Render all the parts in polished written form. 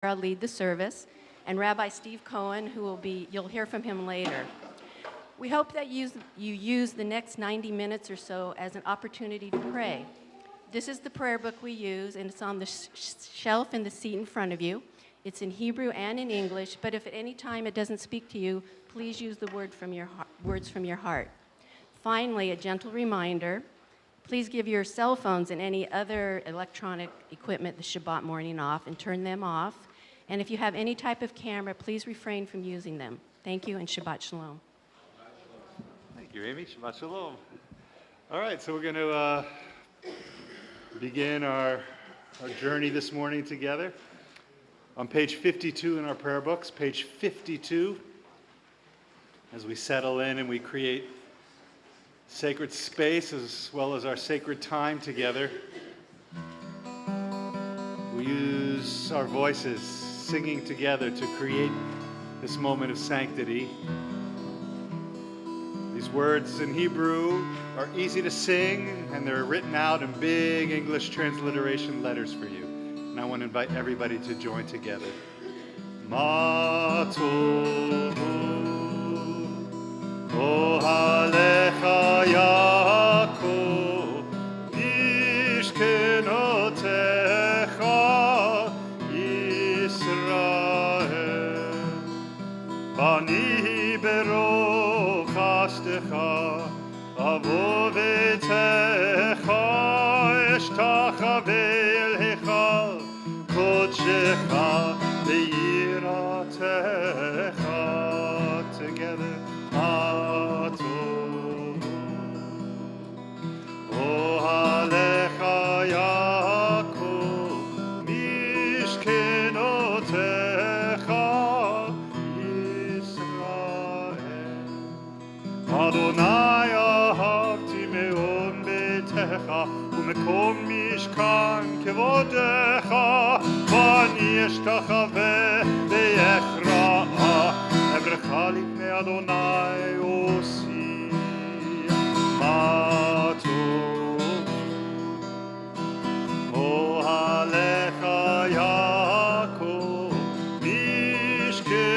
lead the service, and Rabbi Steve Cohen, you'll hear from him later. We hope that you use the next 90 minutes or so as an opportunity to pray. This is the prayer book we use, and it's on the shelf in the seat in front of you. It's in Hebrew and in English, but if at any time it doesn't speak to you, please use the words from your heart. Finally, a gentle reminder, please give your cell phones and any other electronic equipment the Shabbat morning off and turn them off. And if you have any type of camera, please refrain from using them. Thank you, and Shabbat Shalom. Thank you, Amy. Shabbat Shalom. All right, so we're going to begin our journey this morning together. On page 52 in our prayer books, page 52, as we settle in and we create sacred space as well as our sacred time together, we use our voices singing together to create this moment of sanctity. These words in Hebrew are easy to sing, and they're written out in big English transliteration letters for you. And I want to invite everybody to join together. Ma tovu ohalecha Yaakov mishkenotecha Yisrael bani berov chastecha avo vetecha eshtachaveh elhecha kodshecha ve'yiratecha together atov ohalecha Yaakov mishkenotecha Yisrael Adonai ahavti me'od betecha u'mekom mishkan kevodecha v'ani eshtachaveh ve'echra'a evrecha lifnei Adonai osi ma tov ohalecha Yaakov mishkenotecha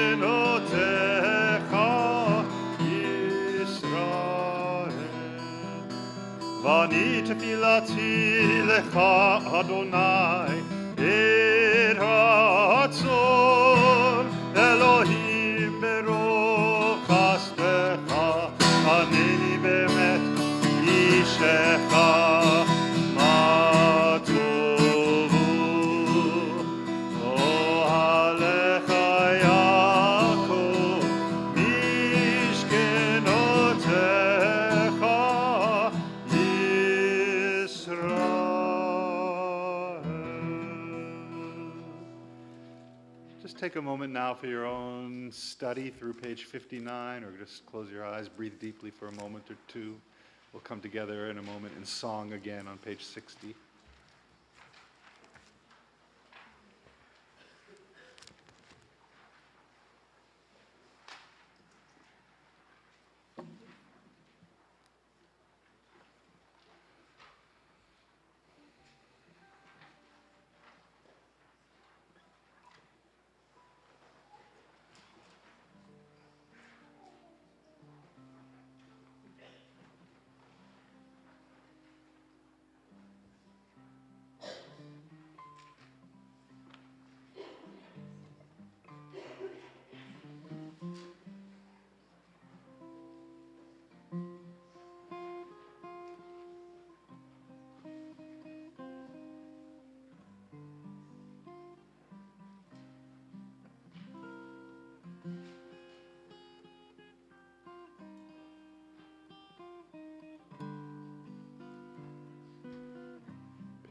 Vani tefilati lecha Adonai et hatzon Elohim berov chastecha aneni bemet ishecha ma tovu ohalecha Yaakov mishkenotecha Just take a moment now for your own study through page 59, or just close your eyes, breathe deeply for a moment or two. We'll come together in a moment in song again on page 60.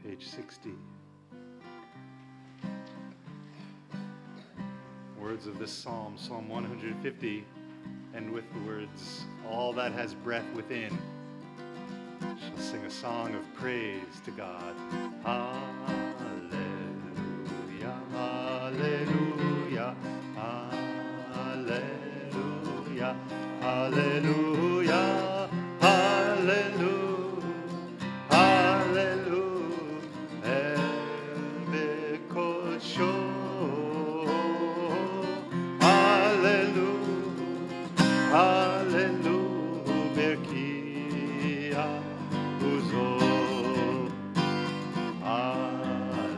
Page 60. Words of this psalm, Psalm 150, end with the words, all that has breath within shall sing a song of praise to God. Hallelujah, hallelujah, hallelujah, hallelujah, hallelujah. Hallelujah, Hallelujah, Berkia Uzo. Hallelujah,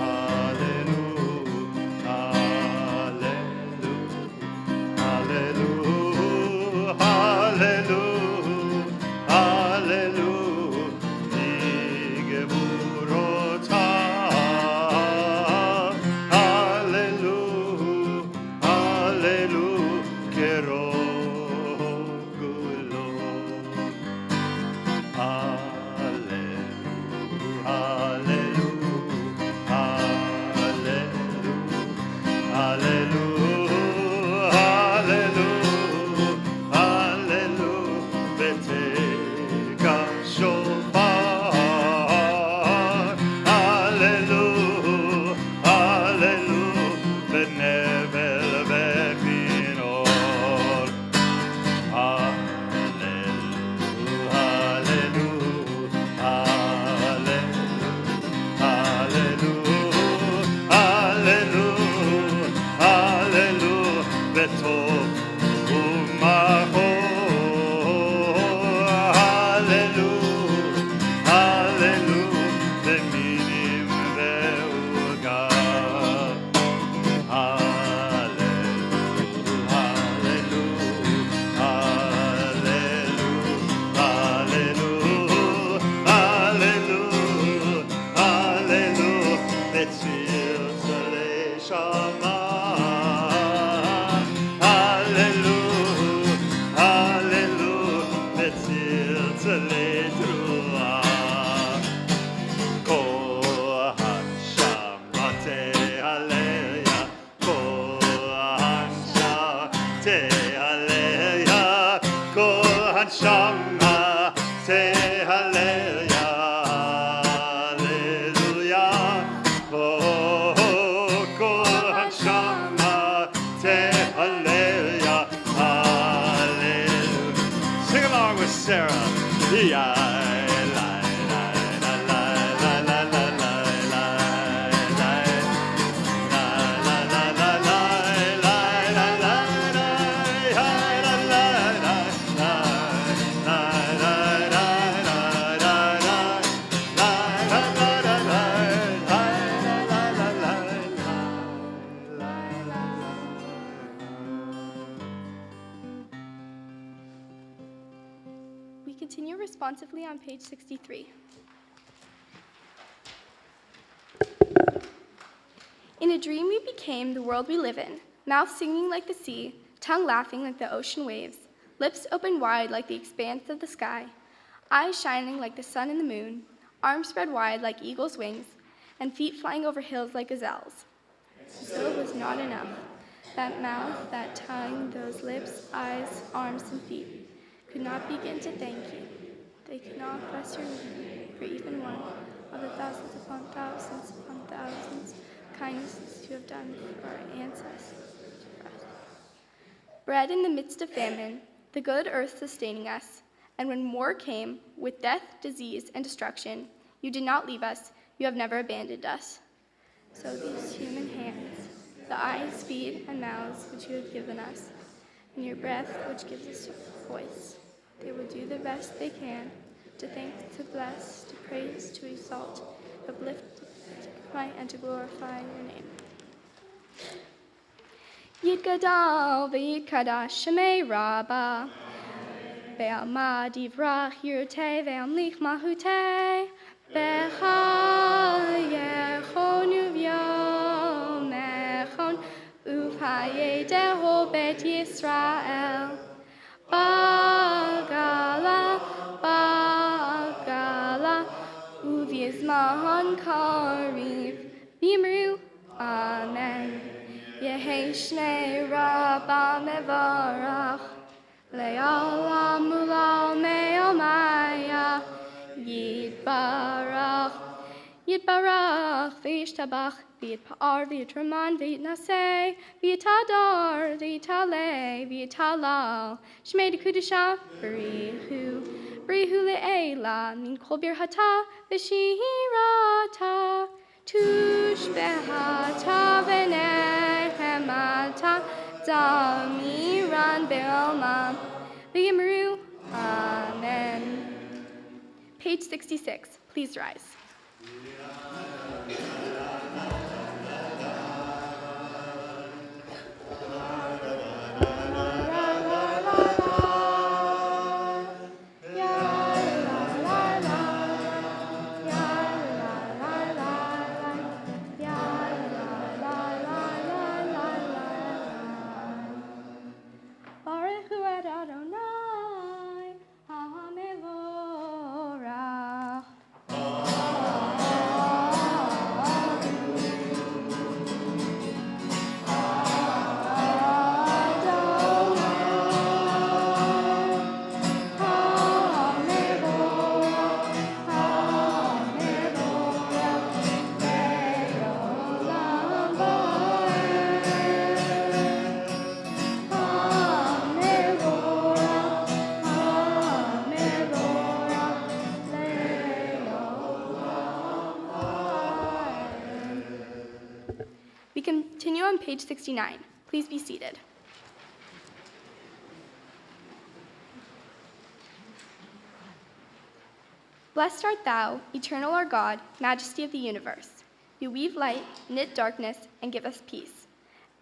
hallelujah, hallelujah, hallelujah, hallelujah, Digeburota. Hallelujah, hallelujah, Kerogulo. Hallelujah, hallelujah, hallelujah, hallelujah, hallelujah, Beteka shofar. Hallelujah, hallelujah, Benevel vechinor. Hallelujah, hallelujah, hallelujah, hallelujah, hallelujah, Betov umachor. Hallelujah, hallelujah, Beminim ve'ugah. Hallelujah, hallelujah, hallelujah, hallelujah, hallelujah, Betzil Tzalei Shama. Hallelujah, hallelujah, Betzil Tzalei Truah. Kohan Shama Tehaleya, Kohan Shama Tehaleya, Kohan Shama Tehaleya, Hallelujah. Oh, Kohan Shama Tehaleya, Hallelujah. Sing along with Sarah. We continue responsively on page 63. In a dream we became the world we live in, mouth singing like the sea, tongue laughing like the ocean waves, lips open wide like the expanse of the sky, eyes shining like the sun and the moon, arms spread wide like eagle's wings, and feet flying over hills like gazelles. So it was not enough. That mouth, that tongue, those lips, eyes, arms, and feet could not begin to thank you. They could not bless your name for even one of the thousands upon thousands kindnesses you have done for our ancestors. Bred in the midst of famine, the good earth sustaining us, and when war came with death, disease, and destruction, you did not leave us, you have never abandoned us. So these human hands, the eyes, feet, and mouths which you have given us, and your breath which gives us voice, they will do the best they can to thank, to bless, to praise, to exalt, to uplift, to magnify, and to glorify your name. Yid Gadal v'Yid Kadash Shemei Rabbah Ve'alma divrach yirtei ve'amlich mahutei B'chal yechon uv'yom echon uv'hayedeho bet Yisrael Bagala uv'yizman kariv V'yimru Amen Yehei Shnei Rabbah mevarach Le'olam ulal me'omaya Yitbarach Yitbarach v'yishtabach v'yitpa'ar v'yitraman v'yitnaseh v'yitadar v'yitaleh v'yitalal Shmei d'Kudusha B'rihu le'ela min kol birhata v'shirata Tushbehata v'nehemata Damiran Be'alma, V'yimru, Amen. Page 66, please rise. Baruch hu Adonai, HaMevorach. We continue on page 69. Please be seated. Blessed art thou, eternal our God, majesty of the universe. You weave light, knit darkness, and give us peace.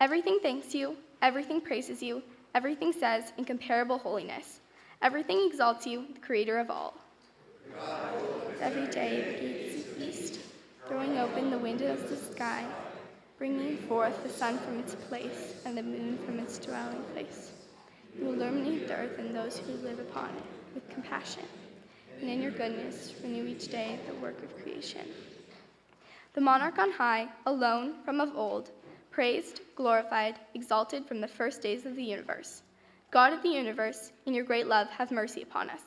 Everything thanks you, everything praises you, everything says incomparable holiness. Everything exalts you, the creator of all. Every day the gates of east, throwing open the windows of the sky, bringing forth the sun from its place and the moon from its dwelling place. You illuminate the earth and those who live upon it with compassion, and in your goodness renew each day the work of creation. The monarch on high, alone from of old, praised, glorified, exalted from the first days of the universe. God of the universe, in your great love, have mercy upon us.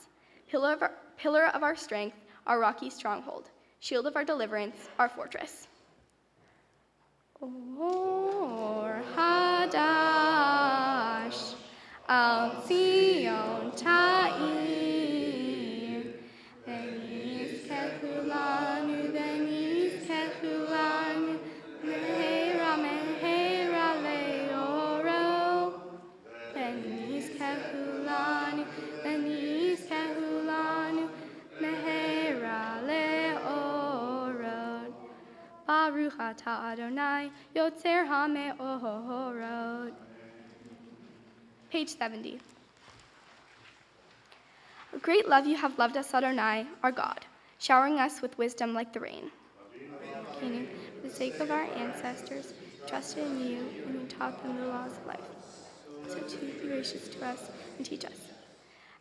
Pillar of our strength, our rocky stronghold, shield of our deliverance, our fortress. Or Hadash, Al Zion Ta'ir, Veniz Kehulanu, Veniz Kehulanu, Mehera Mehera Leoro, Veniz Kehulanu, Veniz Kehulanu, Mehera Leoro. Baruch atah Adonai, Yotzer HaMe'orot. Page 70. A great love you have loved us, Adonai, our God, showering us with wisdom like the rain. Canaan, for the sake of our ancestors, trusted in you and you taught them the laws of life. So too be gracious to us and teach us.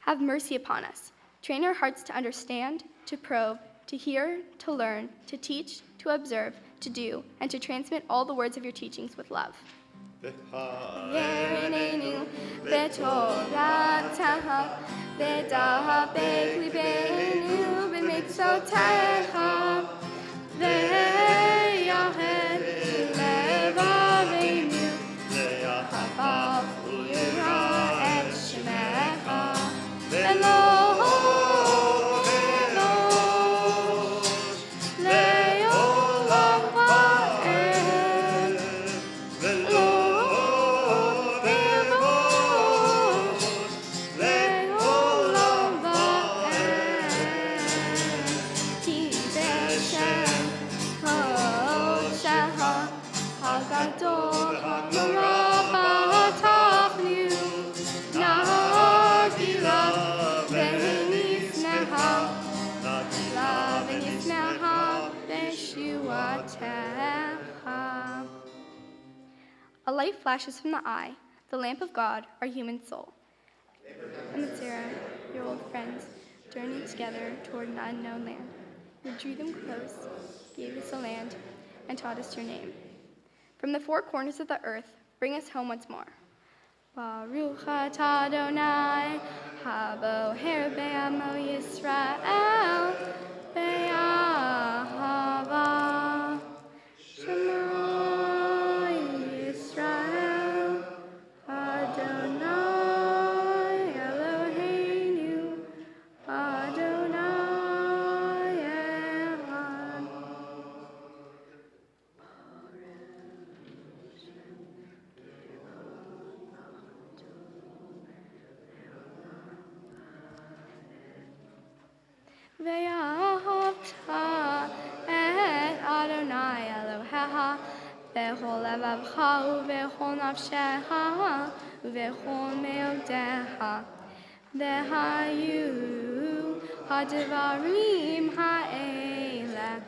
Have mercy upon us. Train our hearts to understand, to probe, to hear, to learn, to teach, to observe, to do, and to transmit all the words of your teachings with love. Yerenenu betoratah, bedahapek libenu b'mitzvotecha, ve'yahed levavenu, le'ahav yira et shemecha, A light flashes from the eye, the lamp of God, our human soul. And with Sarah, your old friends, journeyed together toward an unknown land. You drew them close, gave us a land, and taught us your name. From the four corners of the earth, bring us home once more. Baruch atah Adonai, haboher be'amo Yisrael, be'ahava. Shema Yisrael, Adonai Eloheinu, Adonai Echad. ואהבת את אדוני אלוהיך בכל לבבך ובכל נפשך ובכל מאודיך. והיו הדברים האלה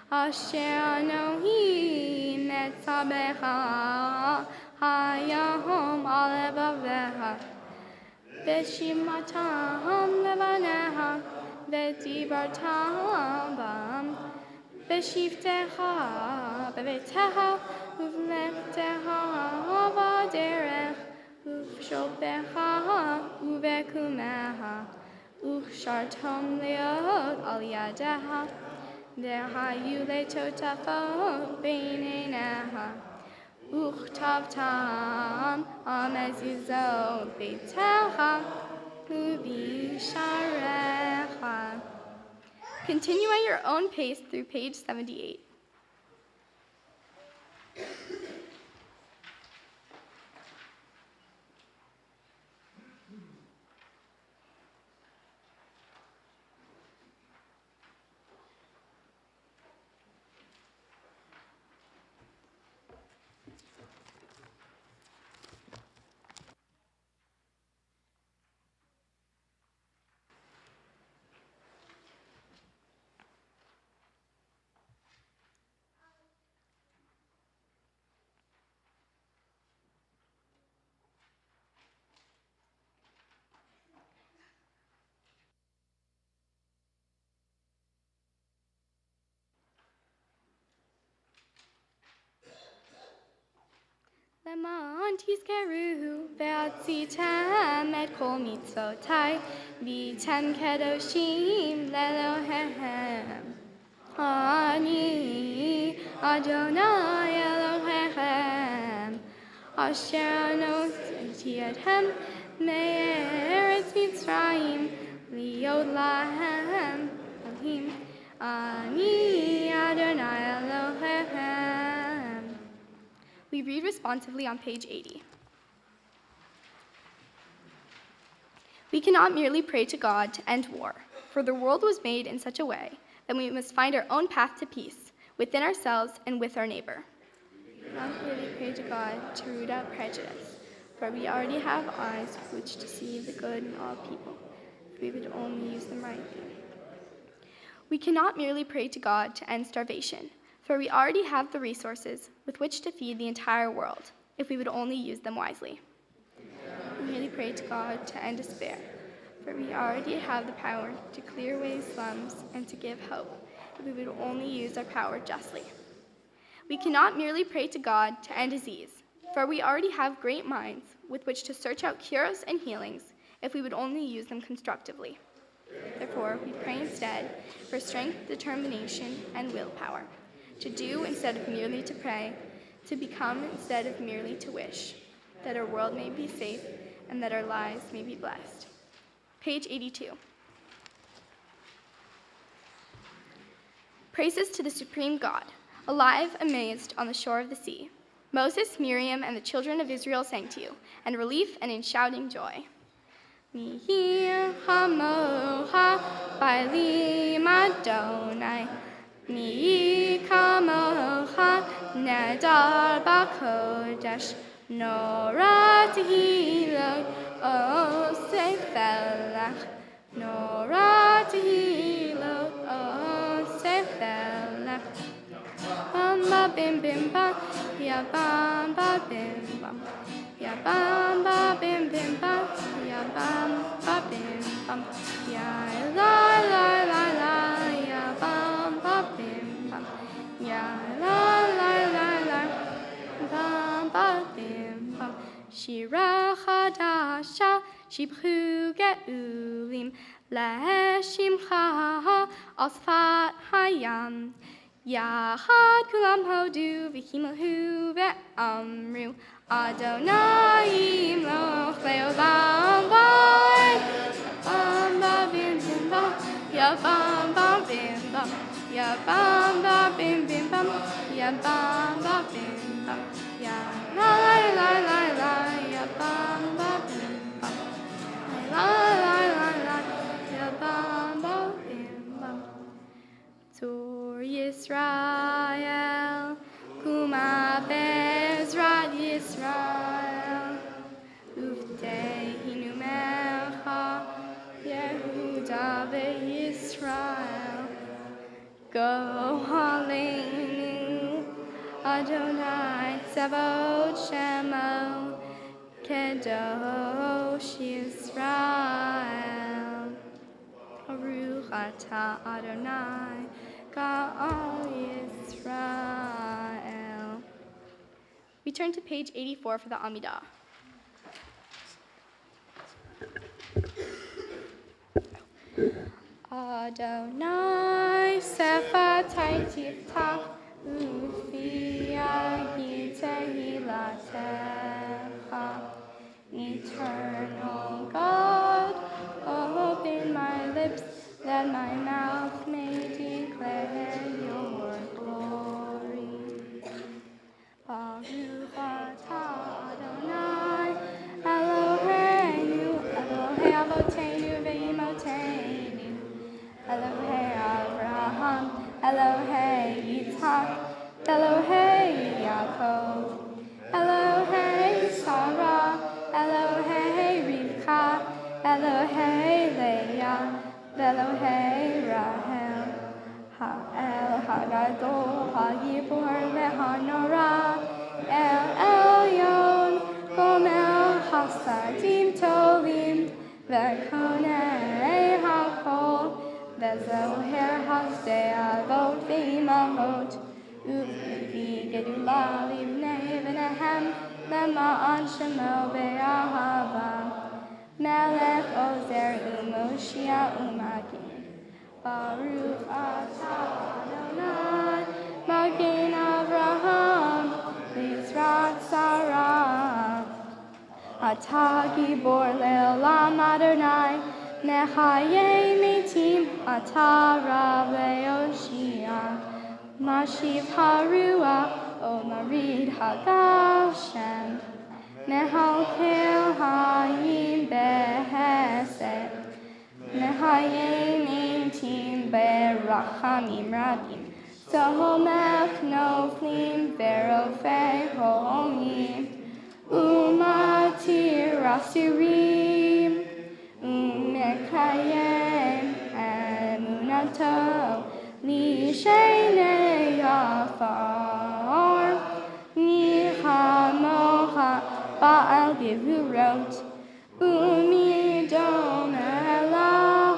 אשר אנוכי מצווך היום על לבביך, ושמעתם לבניך ודיברת בם בשבתך בביתך ובלכתך בדרך ובשוכבך ובקומך וכשרתם להיות על ידך והיו לטוטפות בין עיניך וכתבתם על מזוזות ביתך ובשעריך. Continue at your own pace through page 78. למען תזכרו ועשיתם את כל מצוותיי והייתם קדושים לאלוהיכם. אני אדוני אלוהיכם אשר הוצאתי אתכם מארץ מצרים להיות להם אלוהים. אני אדוני אלוהיכם. We read responsively on page 80. We cannot merely pray to God to end war, for the world was made in such a way that we must find our own path to peace within ourselves and with our neighbor. We cannot merely pray to God to root out prejudice, for we already have eyes with which to see the good in all people, if we would only use them rightly. We cannot merely pray to God to end starvation, for we already have the resources with which to feed the entire world, if we would only use them wisely. We merely pray to God to end despair, for we already have the power to clear away slums and to give hope, if we would only use our power justly. We cannot merely pray to God to end disease, for we already have great minds with which to search out cures and healings, if we would only use them constructively. Therefore, we pray instead for strength, determination, and willpower, to do instead of merely to pray, to become instead of merely to wish, that our world may be safe and that our lives may be blessed. Page 82. Praises to the supreme God, alive amazed on the shore of the sea. Moses, Miriam, and the children of Israel sang to you, and relief and in shouting joy. Mihi hamoha ba'lim Adonai, Mi kamocha nedar b'kodesh, Nora tehilot osefelach, Nora tehilot osefelach. Bam ba bim bim bam, ya bam ba bim bam, ya bam ba bim bim bam, ya bam ba bim bam, ya la la la la, ya bam ba bim bam, ya la la la la, bam ba bim bam. Shira chadasha, shibchu geulim, leshimcha al sfat hayam. Yachad kulam hodu v'himahu ve'amru Adonai imloch le'olam va'ed. Bam ba bim bim bam, ya bam ba bim bam, ya bam ba bim bim bam, ya bam ba bim bam, ya la la la la la, ya bam ba bim bam, la la la la, ya bam ba bim bam. Yisrael. Uvdehinu Mecha Yehuda veYisrael. Go Hallelu Adonai Tzavot Shemo Kedosh Yisrael. Baruch atah Adonai Ga'al Yisrael. We turn to page 84 for the Amidah. Adonai Sephatai Tiftach Ufiyahi Tehilatecha. Eternal God, open my lips that my mouth may declare your glory. Baruch atah Adonai Eloheinu, Elohei Avoteinu ve'Imoteinu, Elohei Avraham, Elohei Yitzhak, Elohei Yaakov, Elohei Sarah, Elohei Rivka, Elohei Leah, Elohei Rahel, Ha'el Hagadol, Ha'gibor ve'Hanora, El Elyon, Gomel Hasadim Tovim, Ve'konei Hakol, Ve'zoher Hasdei Avot ve'imahot, Uvi Gedula Livnei V'nehem, Lema'an Shemo ve'ahava, Melech Ozer u'Moshia u'Magin. Baruch atah Adonai, Magin Avraham, Yisrael Sarah. Atah Gibor le'olam Adonai, Nechayei Mitim, Atah Rav le'Yoshia. Mashiv Haruah, O Marid Hagashem. Nehalkel Hayim Behesed. Nehayim Mitim Berachamim Rabim. Sohomech Noflim Verofei Homim. Umatir Asirim. Umekayem Emunato. Lishenei Afar. Nihamoha Baal Gevurot. Umidom Elah.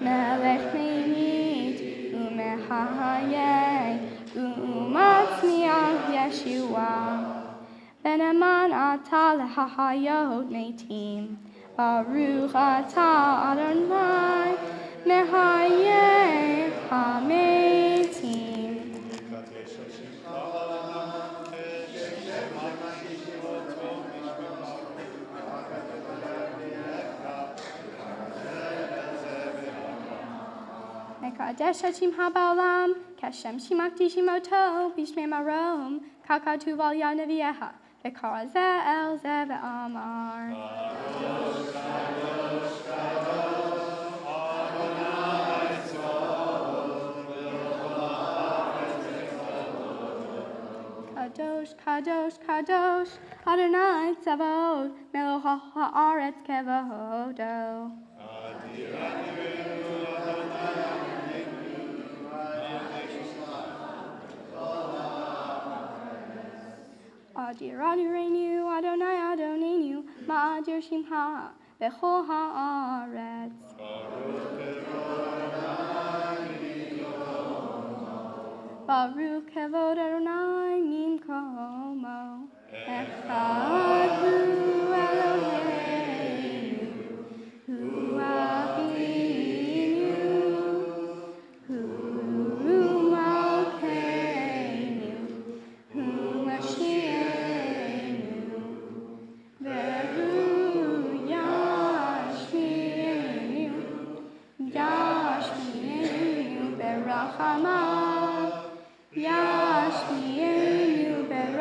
Melech Meid. Umehayei. Umatzmiach Yeshua. Beneman atah lehahayot metim. Baruch atah Adonai mehayei hametim. Mekadesh Hashim haBaolam, Kashem Shimakti Shimoto, Bishmei Marom, Kakatu Valya Nevieha, Vekara Ze'el Ze've'amar. Kadosh, Kadosh, Kadosh, Adonai Tzavot, Melech ha'aretz kevodo. Adir Adirenu, Adonai Adonenu, Ma'adir Shimcha, Bechol ha'aretz. Baruch kevod Adonai min komo. Echad hu Eloheinu, hu Avinu, hu Malkeinu, hu Mashiach. Ve'hu Yashmienu berachama. Yashmienu berachama.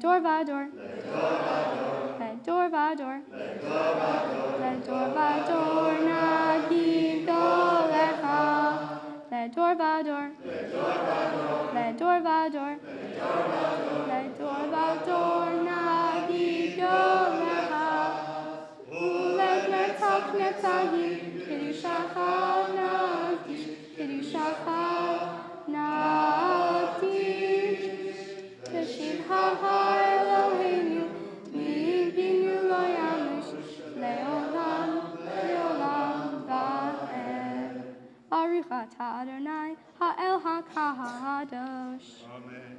Ledorvador. Ledorvador. Ledorvador nagidolecha. Ledorvador. Ledorvador. Ledorvador nagidolecha. Ulednetzach netzachim. Kedushacha nagdish. Kedushacha nagdish. Teshivcha Eloheinu. Tmibinu lo yamush. Leolam. Leolam va'ed. Baruch atah Adonai ha'el ha'kadosh. Amen.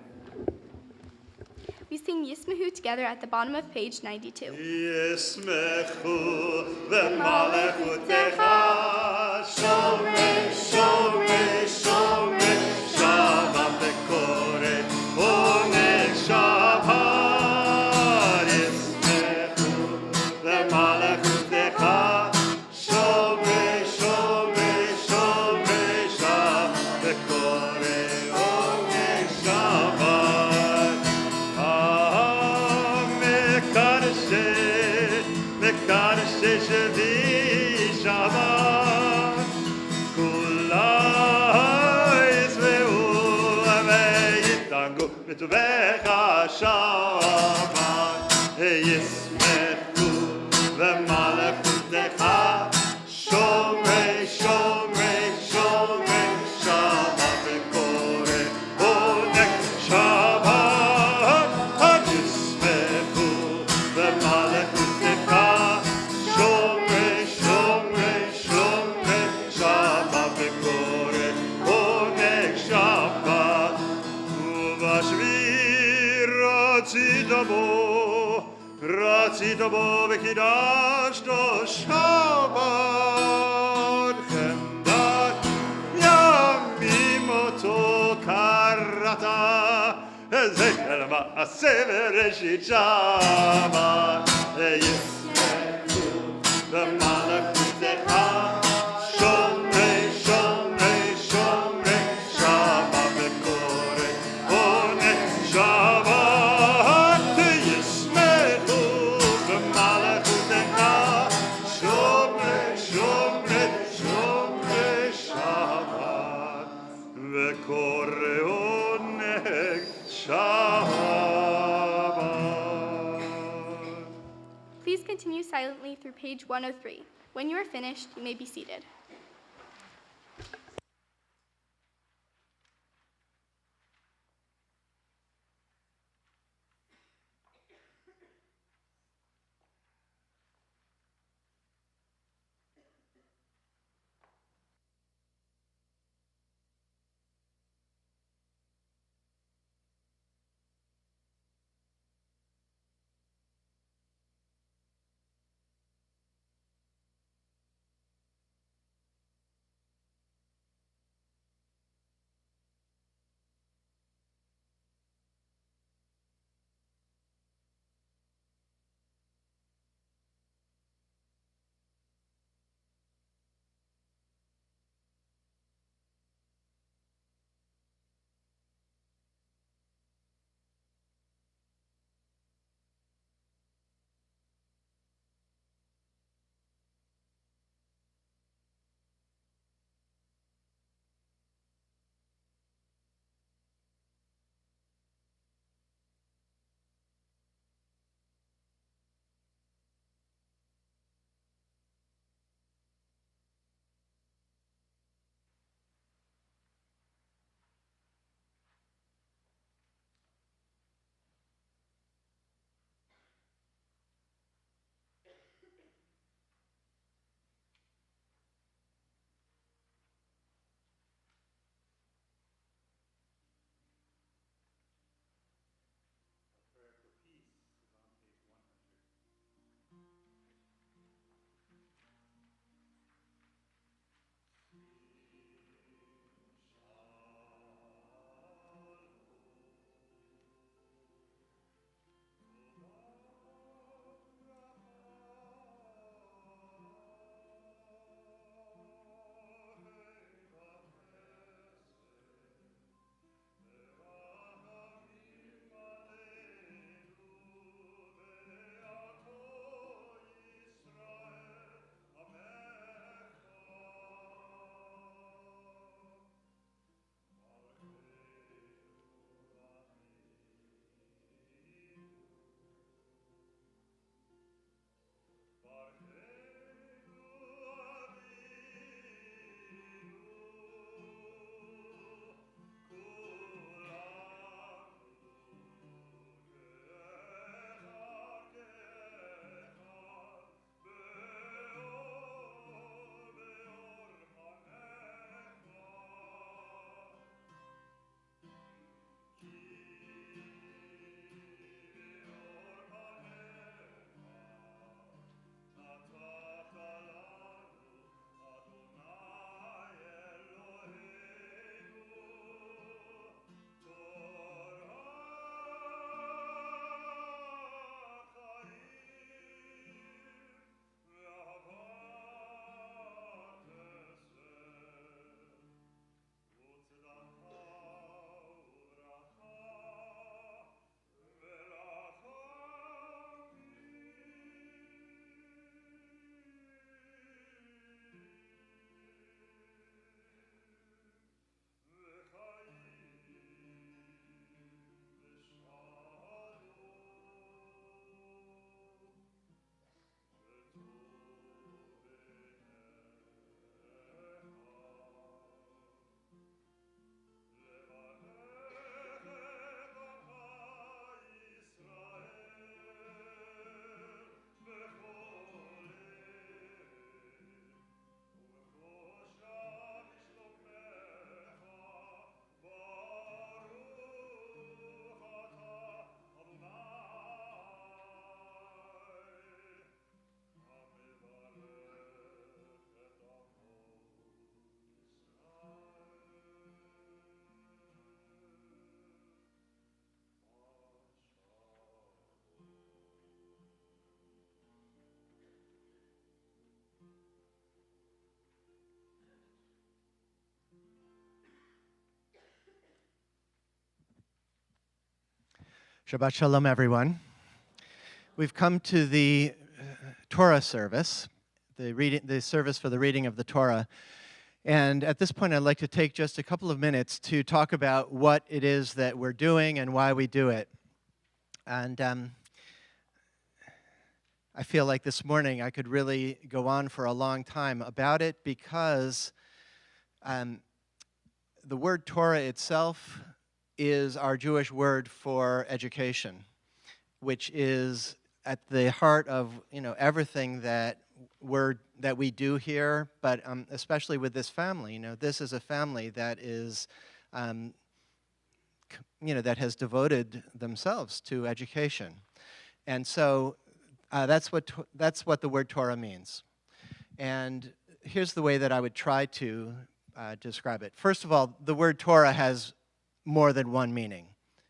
We sing Yismahu together at the bottom of page 92. Yismechu v'malechutecha shomrei, shomrei, shomrei, Shabbat v'korei oneg Shabbat. Yismechu v'malechutecha shomrei, shomrei, shomrei, Shabbat v'korei oneg Shabbat. Mekadosh Shevi Shabbat Kula Yisveu Ve'yitangu Mitvecha Shabbat Yismechu V'malechutecha Shomrei, Shomrei, Shomrei Shabbat V'korei oneg Shabbat Yismechu V'malechutecha Shomrei, Shomrei, Shomrei Shabbat V'korei oneg Shabbat Uvashvi ratzita bo v'kidashto Shabbat Chemdat yamim oto karata Zecher ma'aseh v'reshit Shabbat Yismechu v'malechutecha Shomrei, Shomrei, Shomrei Shabbat v'korei oneg Shabbat Yismechu v'malechutecha Shomrei, Shomrei, Shomrei Shabbat v'korei oneg Shabbat. Please continue silently through page 103. When you are finished, you may be seated. Shabbat Shalom, everyone. We've come to the Torah service, the service for the reading of the Torah. And at this point, I'd like to take just a couple of minutes to talk about what it is that we're doing and why we do it. And I feel like this morning I could really go on for a long time about it because the word Torah itself is our Jewish word for education, which is at the heart of everything that we do here, but especially with this family. This is a family that is that has devoted themselves to education, and so that's what the word Torah means. And here's the way that I would try to describe it. First of all, the word Torah has more than one meaning.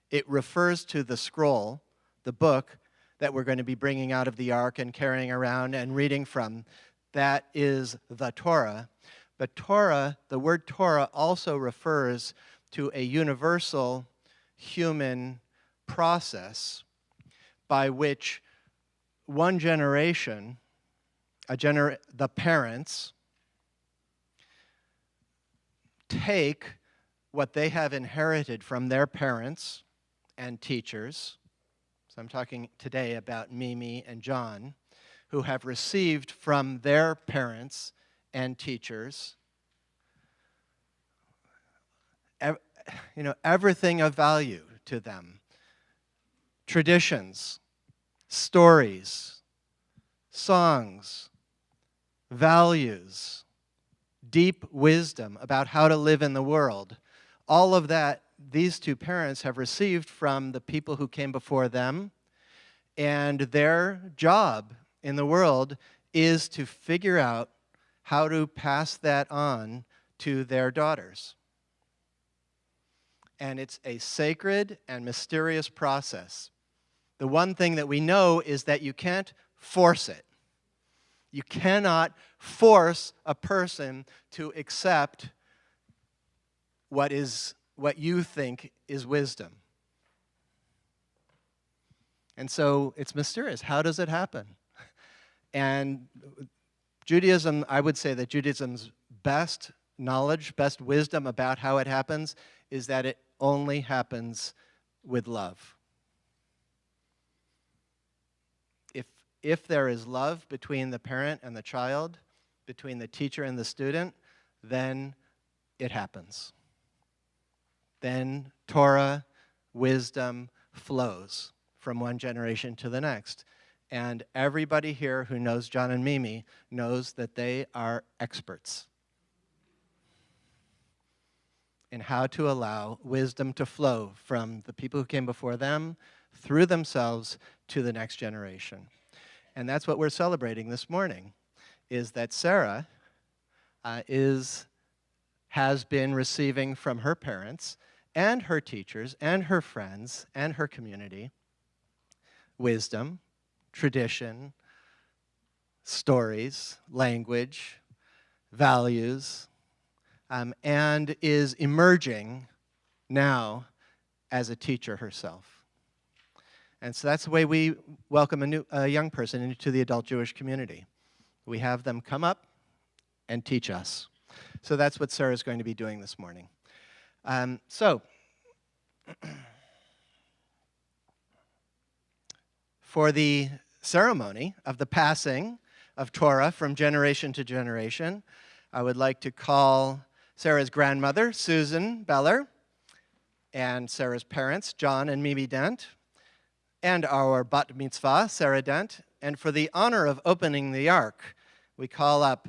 It refers to the scroll, the book that we're going to be bringing out of the ark and carrying around and reading from. That is the Torah. But Torah, the word Torah also refers to a universal human process by which one generation, the parents, take what they have inherited from their parents and teachers. So I'm talking today about Mimi and John, who have received from their parents and teachers everything of value to them. Traditions, stories, songs, values, deep wisdom about how to live in the world. All of that, these two parents have received from the people who came before them, and their job in the world is to figure out how to pass that on to their daughters. And it's a sacred and mysterious process. The one thing that we know is that you can't force it. You cannot force a person to accept what you think is wisdom. And so it's mysterious. How does it happen? And Judaism, I would say that Judaism's best knowledge, best wisdom about how it happens is that it only happens with love. If there is love between the parent and the child, between the teacher and the student, then it happens. Then Torah, wisdom flows from one generation to the next. And everybody here who knows John and Mimi knows that they are experts in how to allow wisdom to flow from the people who came before them, through themselves, to the next generation. And that's what we're celebrating this morning, is that Sarah has been receiving from her parents and her teachers and her friends and her community wisdom, tradition, stories, language, values, and is emerging now as a teacher herself. And so that's the way we welcome a young person into the adult Jewish community. We have them come up and teach us. So that's what Sarah's going to be doing this morning. For the ceremony of the passing of Torah from generation to generation, I would like to call Sarah's grandmother, Susan Beller, and Sarah's parents, John and Mimi Dent, and our bat mitzvah, Sarah Dent. And for the honor of opening the ark, we call up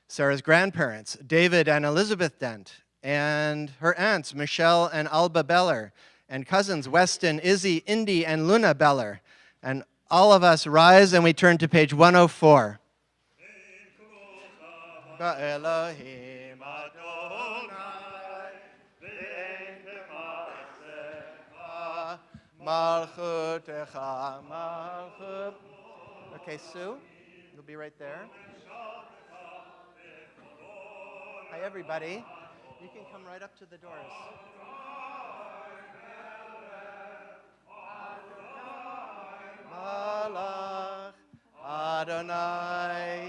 Sarah's grandparents, David and Elizabeth Dent, and her aunts, Michelle and Alba Beller, and cousins, Weston, Izzy, Indy, and Luna Beller. And all of us rise and we turn to page 104. Okay, Sue, you'll be right there. Hi, everybody. You can come right up to the doors. Malach Adonai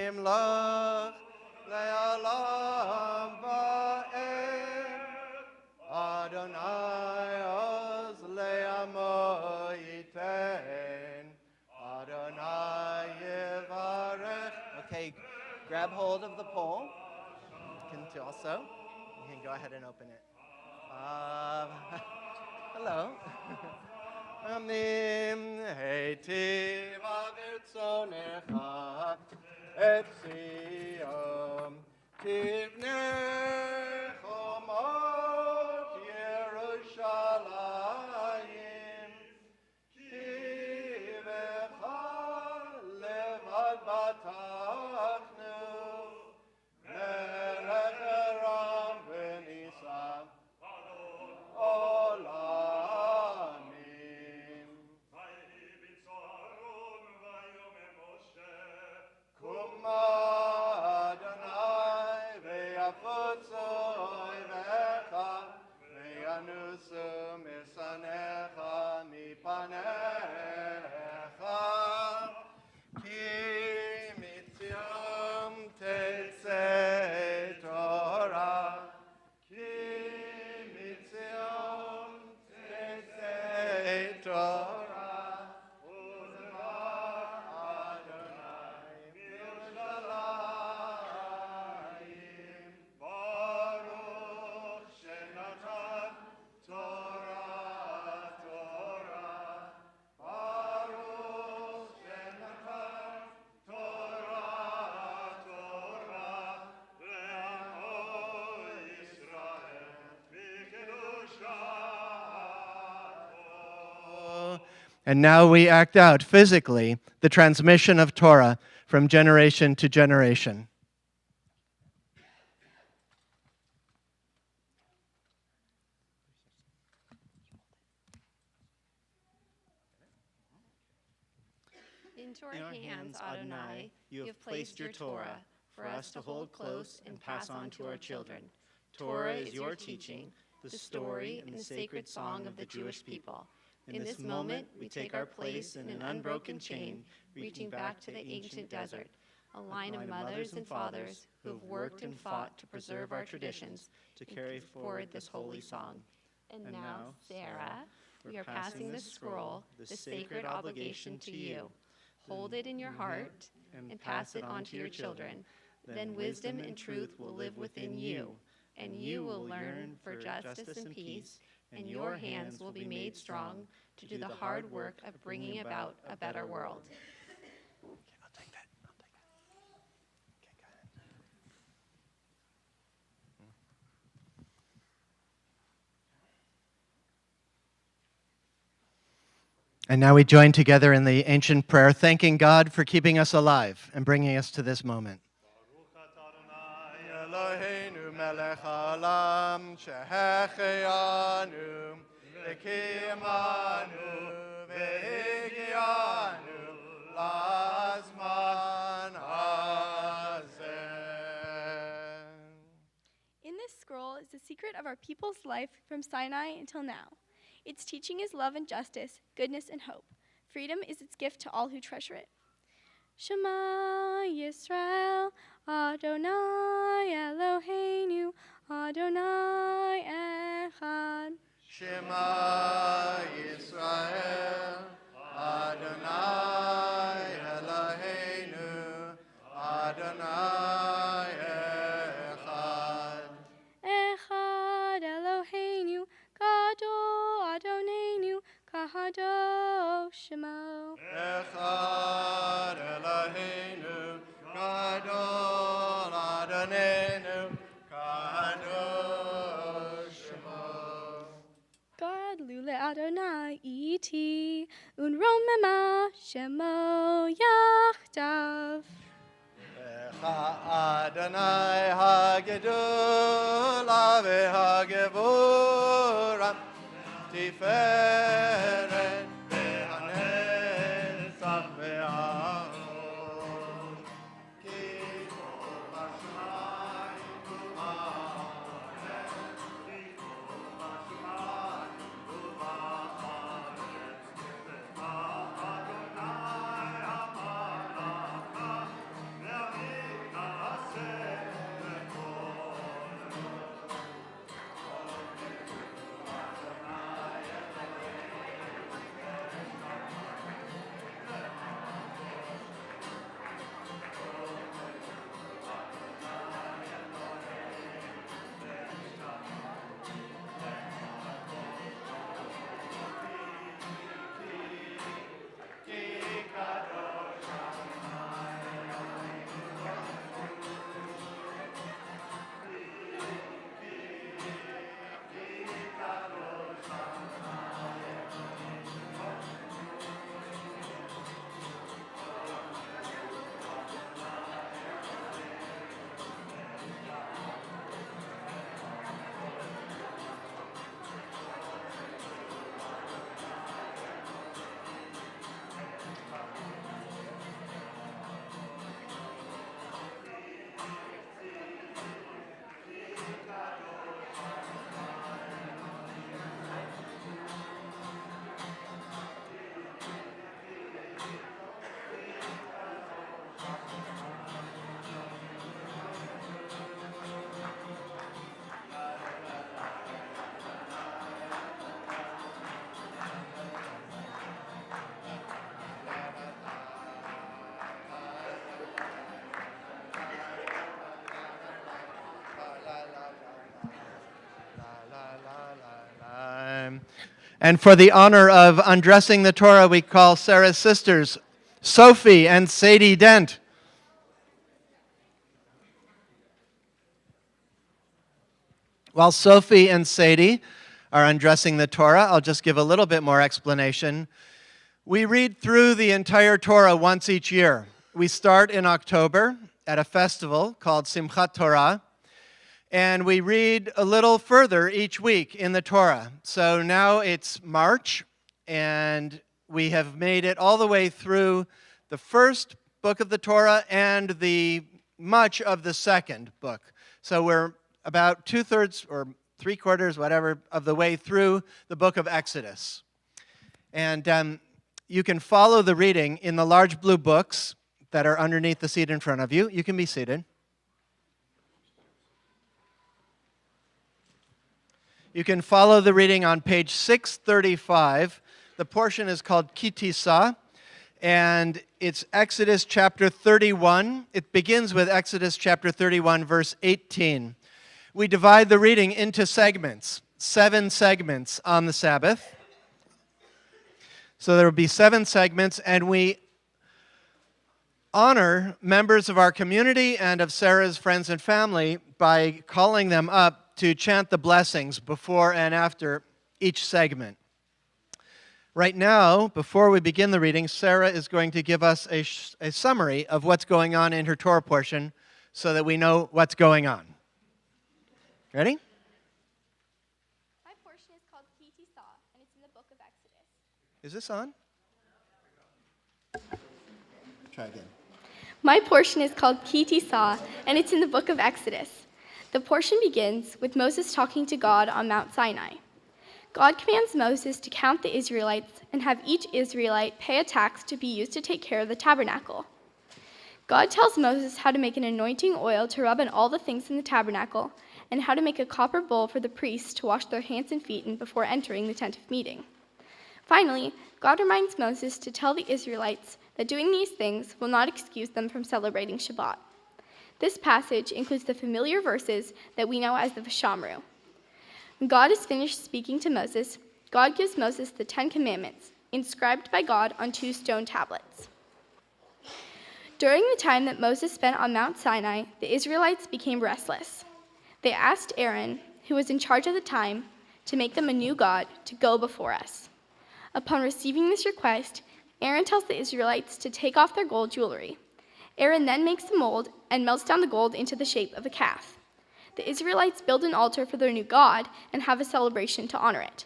imlach le'olam va'ed. Adonai oz le'amo yiten. Adonai yivarech. Okay, grab hold of the pole. You can also. You can go ahead and open it. Hello. Amnim heitiv avirtzonecha et Zion tivnei chomot Yerushalayim kivecha levad batachnu melech eram v'nisa olamim. Kuma Adonai ve'yafutzu oivecha ve'yanusu misanecha mipanecha ki mitzion tetzei Torah ki mitzion tetzei Torah u'devar Adonai Yerushalayim Baruch shenatan Torah Torah Baruch shenatan Torah Torah le'amo Yisrael v'kedushato. And now we act out physically the transmission of Torah from generation to generation. Into our hands, Adonai, you have placed your Torah for us to hold close and pass on to our children. Torah is your teaching, the story and the sacred song of the Jewish people. In this moment, we take our place in an unbroken chain, reaching back to the ancient desert, a line of mothers and fathers who have worked and fought to preserve our traditions, to carry forward this holy song. And now, Sarah, we are passing this scroll, this sacred obligation to you. Hold it in your heart and pass it on to your children. Then wisdom and truth will live within you, and you will learn for justice and peace, and your hands will be made strong to do the hard work of bringing about a better world. Okay, I'll take that. Okay, go ahead. And now we join together in the ancient prayer, thanking God for keeping us alive and bringing us to this moment. Eloheinu melech haolam shehecheyanu v'kiyamanu v'higianu lazman hazeh. In this scroll is the secret of our people's life from Sinai until now. Its teaching is love and justice, goodness and hope. Freedom is its gift to all who treasure it. Shema Yisrael, Adonai Eloheinu, Adonai Echad. Shema Yisrael, Adonai Eloheinu, Adonai Echad. Echad Eloheinu, Gadol Adonenu, Kahadosh Shemo. Echad Eloheinu, Gadol Adonenu, Kadosh Shemo. God Lule Adonai Iti, Unromema Shemo Yachdav. Echa Adonai Hagedula veHagevura Tiferet veHanetzach veHaod Ki kol b'shamayim u'ba'aretz Ki kol b'shamayim u'ba'aretz And for the honor of undressing the Torah, we call Sarah's sisters, Sophie and Sadie Dent. While Sophie and Sadie are undressing the Torah, I'll just give a little bit more explanation. We read through the entire Torah once each year. We start in October at a festival called Simchat Torah, and we read a little further each week in the Torah. So now it's March, and we have made it all the way through the first book of the Torah and the much of the second book. So we're about 2/3 or 3/4, whatever, of the way through the book of Exodus. And you can follow the reading in the large blue books that are underneath the seat in front of you. You can be seated. You can follow the reading on page 635. The portion is called Kitisa, and it's Exodus chapter 31. It begins with Exodus chapter 31, verse 18. We divide the reading into segments, 7 segments on the Sabbath. So there will be 7 segments, and we honor members of our community and of Sarah's friends and family by calling them up to chant the blessings before and after each segment. Right now, before we begin the reading, Sarah is going to give us a summary of what's going on in her Torah portion so that we know what's going on. Ready? My portion is called Kitisa, and it's in the book of Exodus. Is this on? Try again. My portion is called Kitisa, and it's in the book of Exodus. The portion begins with Moses talking to God on Mount Sinai. God commands Moses to count the Israelites and have each Israelite pay a tax to be used to take care of the tabernacle. God tells Moses how to make an anointing oil to rub on all the things in the tabernacle and how to make a copper bowl for the priests to wash their hands and feet in before entering the tent of meeting. Finally, God reminds Moses to tell the Israelites that doing these things will not excuse them from celebrating Shabbat. This passage includes the familiar verses that we know as the Vashamru. When God is finished speaking to Moses, God gives Moses the 10 Commandments, inscribed by God on 2 stone tablets. During the time that Moses spent on Mount Sinai, the Israelites became restless. They asked Aaron, who was in charge at the time, to make them a new god to go before us. Upon receiving this request, Aaron tells the Israelites to take off their gold jewelry. Aaron then makes a mold and melts down the gold into the shape of a calf. The Israelites build an altar for their new god and have a celebration to honor it.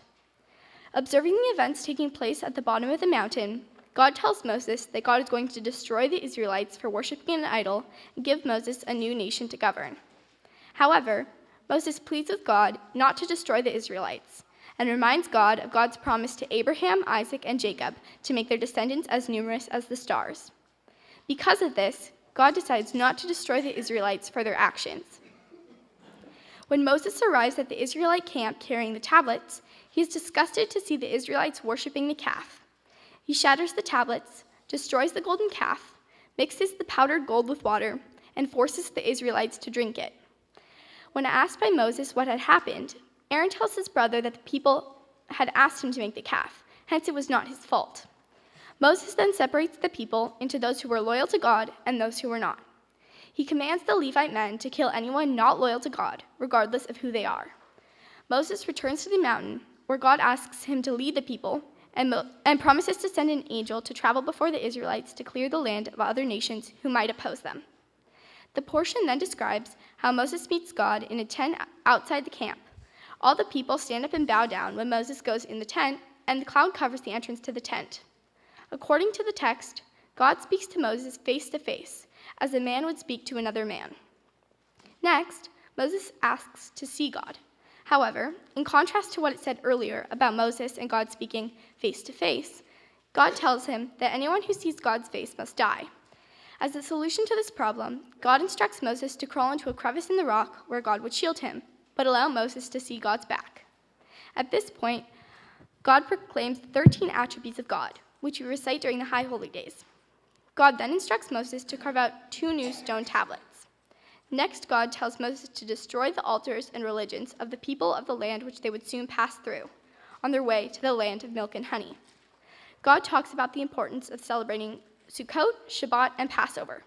Observing the events taking place at the bottom of the mountain, God tells Moses that God is going to destroy the Israelites for worshiping an idol and give Moses a new nation to govern. However, Moses pleads with God not to destroy the Israelites and reminds God of God's promise to Abraham, Isaac, and Jacob to make their descendants as numerous as the stars. Because of this, God decides not to destroy the Israelites for their actions. When Moses arrives at the Israelite camp carrying the tablets, he is disgusted to see the Israelites worshiping the calf. He shatters the tablets, destroys the golden calf, mixes the powdered gold with water, and forces the Israelites to drink it. When asked by Moses what had happened, Aaron tells his brother that the people had asked him to make the calf, hence it was not his fault. Moses then separates the people into those who were loyal to God and those who were not. He commands the Levite men to kill anyone not loyal to God, regardless of who they are. Moses returns to the mountain, where God asks him to lead the people and promises to send an angel to travel before the Israelites to clear the land of other nations who might oppose them. The portion then describes how Moses meets God in a tent outside the camp. All the people stand up and bow down when Moses goes in the tent, and the cloud covers the entrance to the tent. According to the text, God speaks to Moses face to face, as a man would speak to another man. Next, Moses asks to see God. However, in contrast to what it said earlier about Moses and God speaking face to face, God tells him that anyone who sees God's face must die. As a solution to this problem, God instructs Moses to crawl into a crevice in the rock where God would shield him, but allow Moses to see God's back. At this point, God proclaims the 13 attributes of God, which we recite during the High Holy Days. God then instructs Moses to carve out 2 new stone tablets. Next, God tells Moses to destroy the altars and religions of the people of the land which they would soon pass through. on their way to the land of milk and honey. God talks about the importance of celebrating Sukkot, Shabbat, and Passover.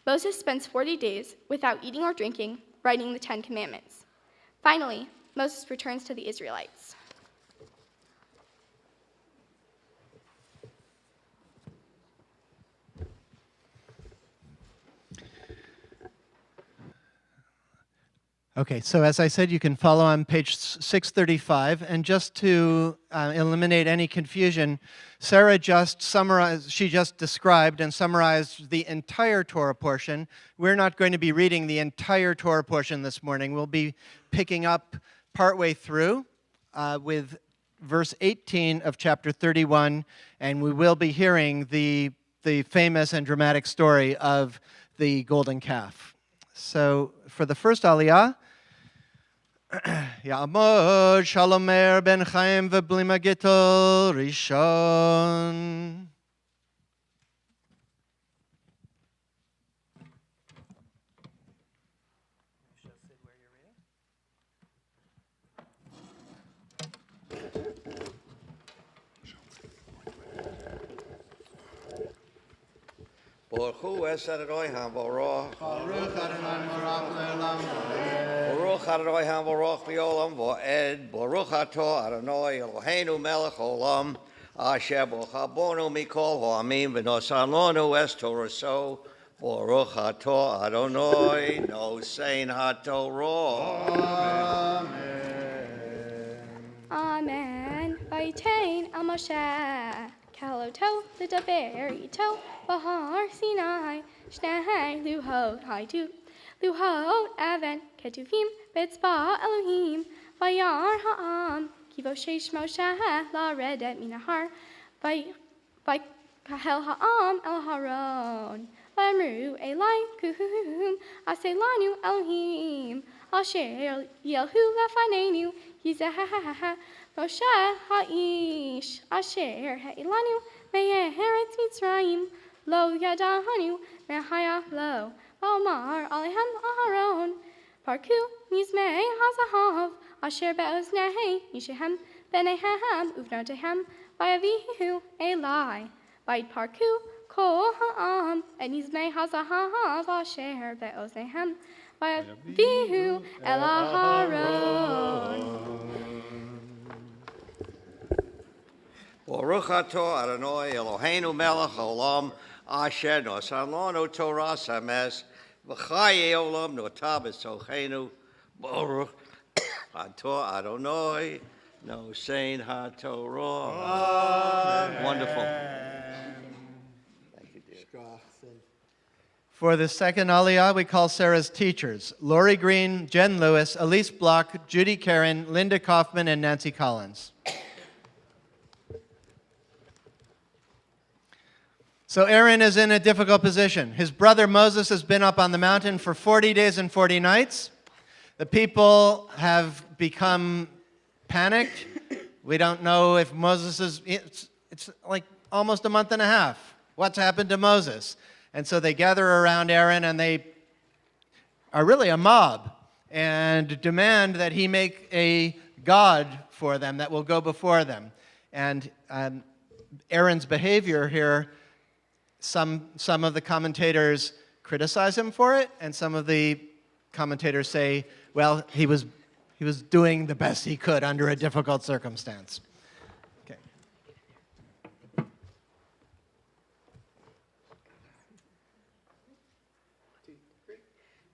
Moses spends 40 days without eating or drinking, writing the 10 Commandments. Finally, Moses returns to the Israelites. Okay, so as I said, you can follow on page 635, and just to eliminate any confusion, Sarah just summarized, she just described and summarized the entire Torah portion. We're not going to be reading the entire Torah portion this morning. We'll be picking up partway through with verse 18 of chapter 31, and we will be hearing the famous and dramatic story of the golden calf. So for the first aliyah, Ya'amod Shalomer ben Chaim v'Blima Gittel Rishon. Baruch Hu es Adonai HaBaruch. Baruch Adonai Baruch Le'olam Baruch Adonai HaBaruch Le'olam Va'ed. Baruch Atah Adonai Eloheinu Melech Olam. Asher B'chabonu Mikol Ha'amim V'nosan Lonu es Toraso. Baruch Atah Adonai Nosein HaTorah. Amen. Vayitein el Moshe. Kaloto l'daber ito b'har Sinai. Shnei luhot haitu. Luhot aven ketuvim b'etzba Elohim. Vayar ha'am kivoshesh Moshe la'redet min ha'ar. Vayikahel ha'am el Haron. V'amru elai kuhum aselanu Elohim. Asher yelhu lefanenu yizah Moshe ha'ish asher ha'ilanu me'eretz Mitzrayim lo yadahanu me'haya lo v'amar alehem Aharon parku mizmei hazahav asher be'oznei yishehem benehem uvnotehem v'yavihu elai v'id parku kol ha'am and mizmei hazahav asher be'ozneihem v'yavihu el Aharon. Baruch Atah Adonai Eloheinu Melech Olam. Asher Nosan Lonu Torah Sames. V'chaye Olam Notab Esochenu. Baruch Atah Adonai Nosein HaTorah. Wonderful. Thank you, dear. For the second aliyah, we call Sarah's teachers: Lori Green, Jen Lewis, Elise Block, Judy Karen, Linda Kaufman, and Nancy Collins. So Aaron is in a difficult position. His brother Moses has been up on the mountain for 40 days and 40 nights. The people have become panicked. We don't know if Moses is, it's like almost a month and a half. What's happened to Moses? And so they gather around Aaron, and they are really a mob and demand that he make a god for them that will go before them. And Aaron's behavior here, some of the commentators criticize him for it, and some of the commentators say, well, he was doing the best he could under a difficult circumstance. Okay.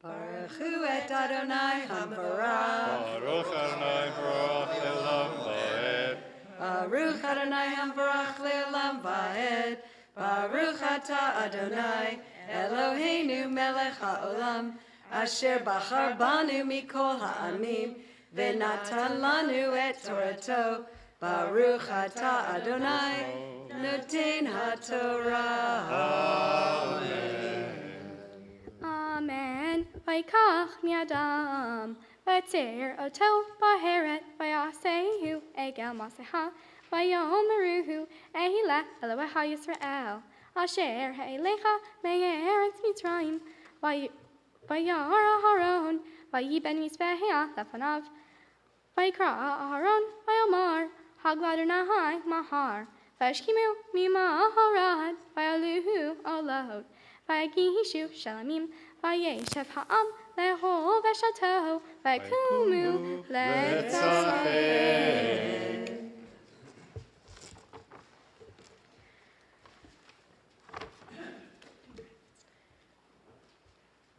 Baruch Hu et Adonai HaMvarach. Baruch Adonai Baruch Le'olam Va'ed. Baruch Adonai HaMvarach Le'olam Va'ed. Baruch Atah Adonai Eloheinu Melech HaOlam. Asher bachar banu mikol ha'amim. V'natan lanu et Torato. Baruch Atah Adonai Noten HaTorah. Amen. Vayikach mi'adam, v'yatzer oto b'heret, v'yasehu egel maseha, v'yomeruhu ehila Elohecha Yisrael, asher ha'elecha me'eretz Mitzrayim, v'yar Aharon, v'yiben mizbeha lefanav, v'yikra Aharon, v'yomar, Hagladernahai mahar. Vashkimu mima harad. Vayaluhu olod. Vayagishu shalamim. Vayeshev ha'am leho veshato. Vayakumu letzachek.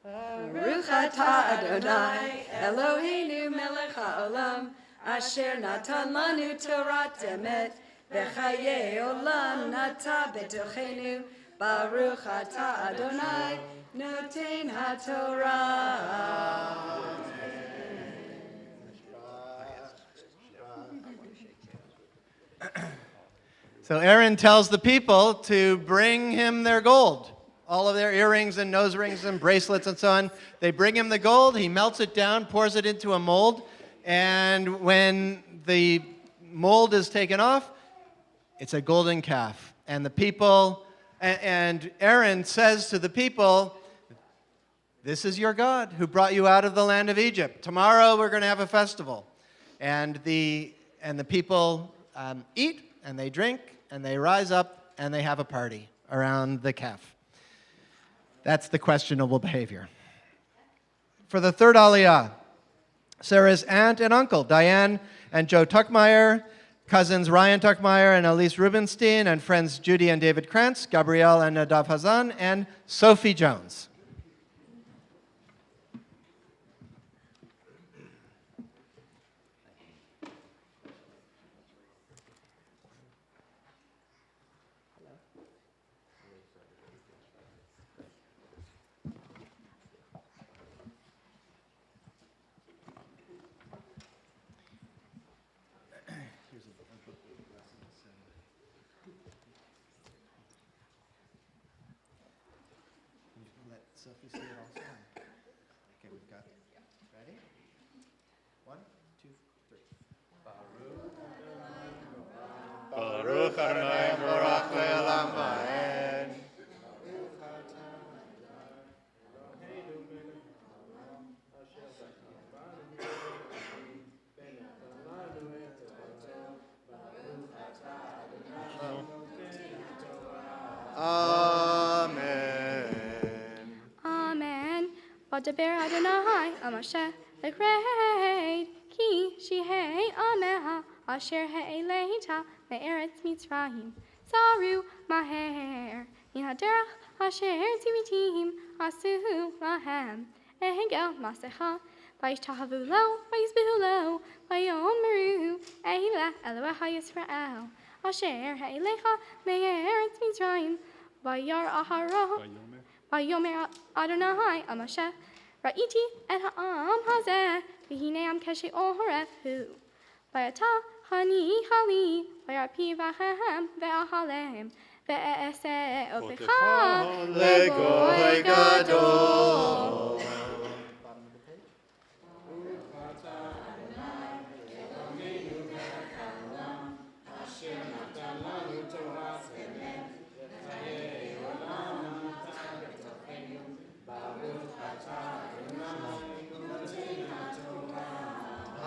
Baruch atah Adonai, Eloheinu melech haolam, asher natan lanu Torat emet, v'chayei olam nata betochenu. Baruch atah Adonai, noten haTorah. So Aaron tells the people to bring him their gold. All of their earrings and nose rings and bracelets and so on. They bring him the gold. He melts it down, pours it into a mold. And when the mold is taken off, it's a golden calf. And the people, and Aaron says to the people, this is your God who brought you out of the land of Egypt. Tomorrow we're going to have a festival. And the people eat and they drink and they rise up and they have a party around the calf. That's the questionable behavior. For the third Aliyah, Sarah's aunt and uncle, Diane and Joe Tuckmeyer, cousins Ryan Tuckmeyer and Elise Rubenstein, and friends Judy and David Krantz, Gabrielle and Nadav Hazan, and Sophie Jones. Sophie see it also? Okay, we've got it. Ready? 1, 2, 3. Baruch Adonai Baruch Le'olam Va'ed. Amen. Amen. Vadaber Adonai Amashe Lekreid Ki Shihei Ameha Asher He'eleita Me'eretz Mitzrayim Saru Maher Mihaderach Asher Timitim Asuhu Lahem Ehegel Masecha Vayishtahavu Lo Vayizbehu Lo Vayomeru Eila Elohecha Yisrael Asher He'elecha Me'eretz Mitzrayim Vayar Aharo Vayomer Adonai Amashe Ra'iti et ha'am hazeh v'hinei am keshe ohoref hu Vayata hani hali vayarpi v'achem ve'ahalem ve'ese opecha legoy gadol.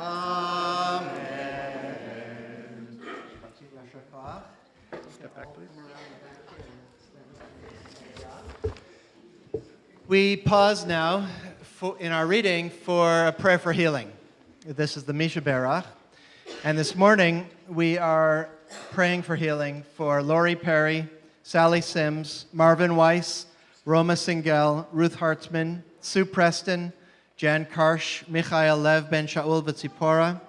Amen. Step back, please. We pause now in our reading for a prayer for healing. This is the Misha Berach. And this morning, we are praying for healing for Lori Perry, Sally Sims, Marvin Weiss, Roma Singel, Ruth Hartzman, Sue Preston, Jan Karsh, Michael Lev Ben Shaul V'Tzipora,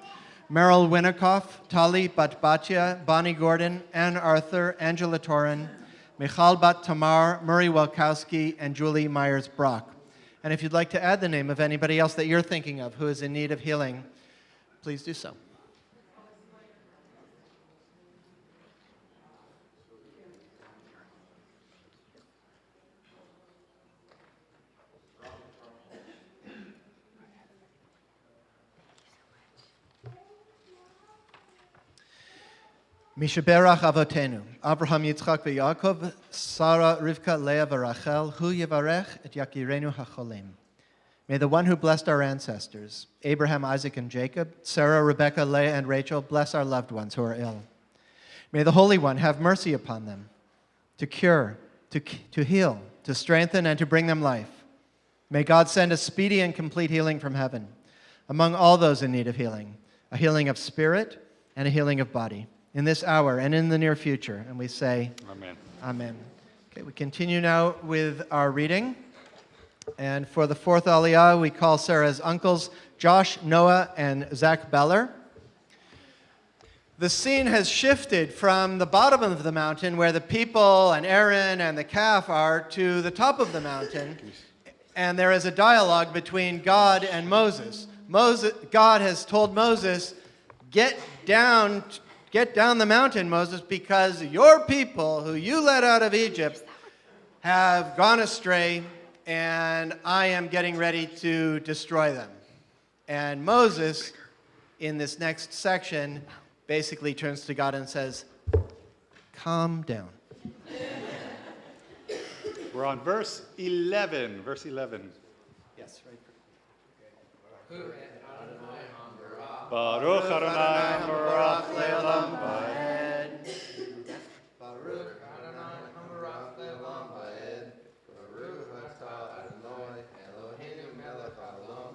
Meryl Winikoff, Tali Batbatia, Bonnie Gordon, Ann Arthur, Angela Torin, Michal Bat Tamar, Murray Welkowski, and Julie Myers-Brock. And if you'd like to add the name of anybody else that you're thinking of who is in need of healing, please do so. Mishaberach Avotenu, Abraham, Yitzchak, Yaakov, Sarah, Rivka, Leah, Rachel, Hu Yevarech, et Yakirenu HaCholem. May the one who blessed our ancestors, Abraham, Isaac, and Jacob, Sarah, Rebekah, Leah, and Rachel, bless our loved ones who are ill. May the Holy One have mercy upon them, to cure, to heal, to strengthen, and to bring them life. May God send a speedy and complete healing from heaven among all those in need of healing, a healing of spirit and a healing of body, in this hour and in the near future. And we say, Amen. Amen. Okay, we continue now with our reading. And for the fourth Aliyah, we call Sarah's uncles, Josh, Noah, and Zach Beller. The scene has shifted from the bottom of the mountain, where the people and Aaron and the calf are, to the top of the mountain. And there is a dialogue between God and Moses. God has told Moses, get down the mountain, Moses, because your people who you led out of Egypt have gone astray, and I am getting ready to destroy them. And Moses, in this next section, basically turns to God and says, calm down. We're on verse 11. Verse 11. Yes, right. Baruch Adonai Baruch Le'olam Va'ed. Baruch Adonai Hamarach Le'olam Va'ed. Baruch atah Adonai Eloheinu melech haolam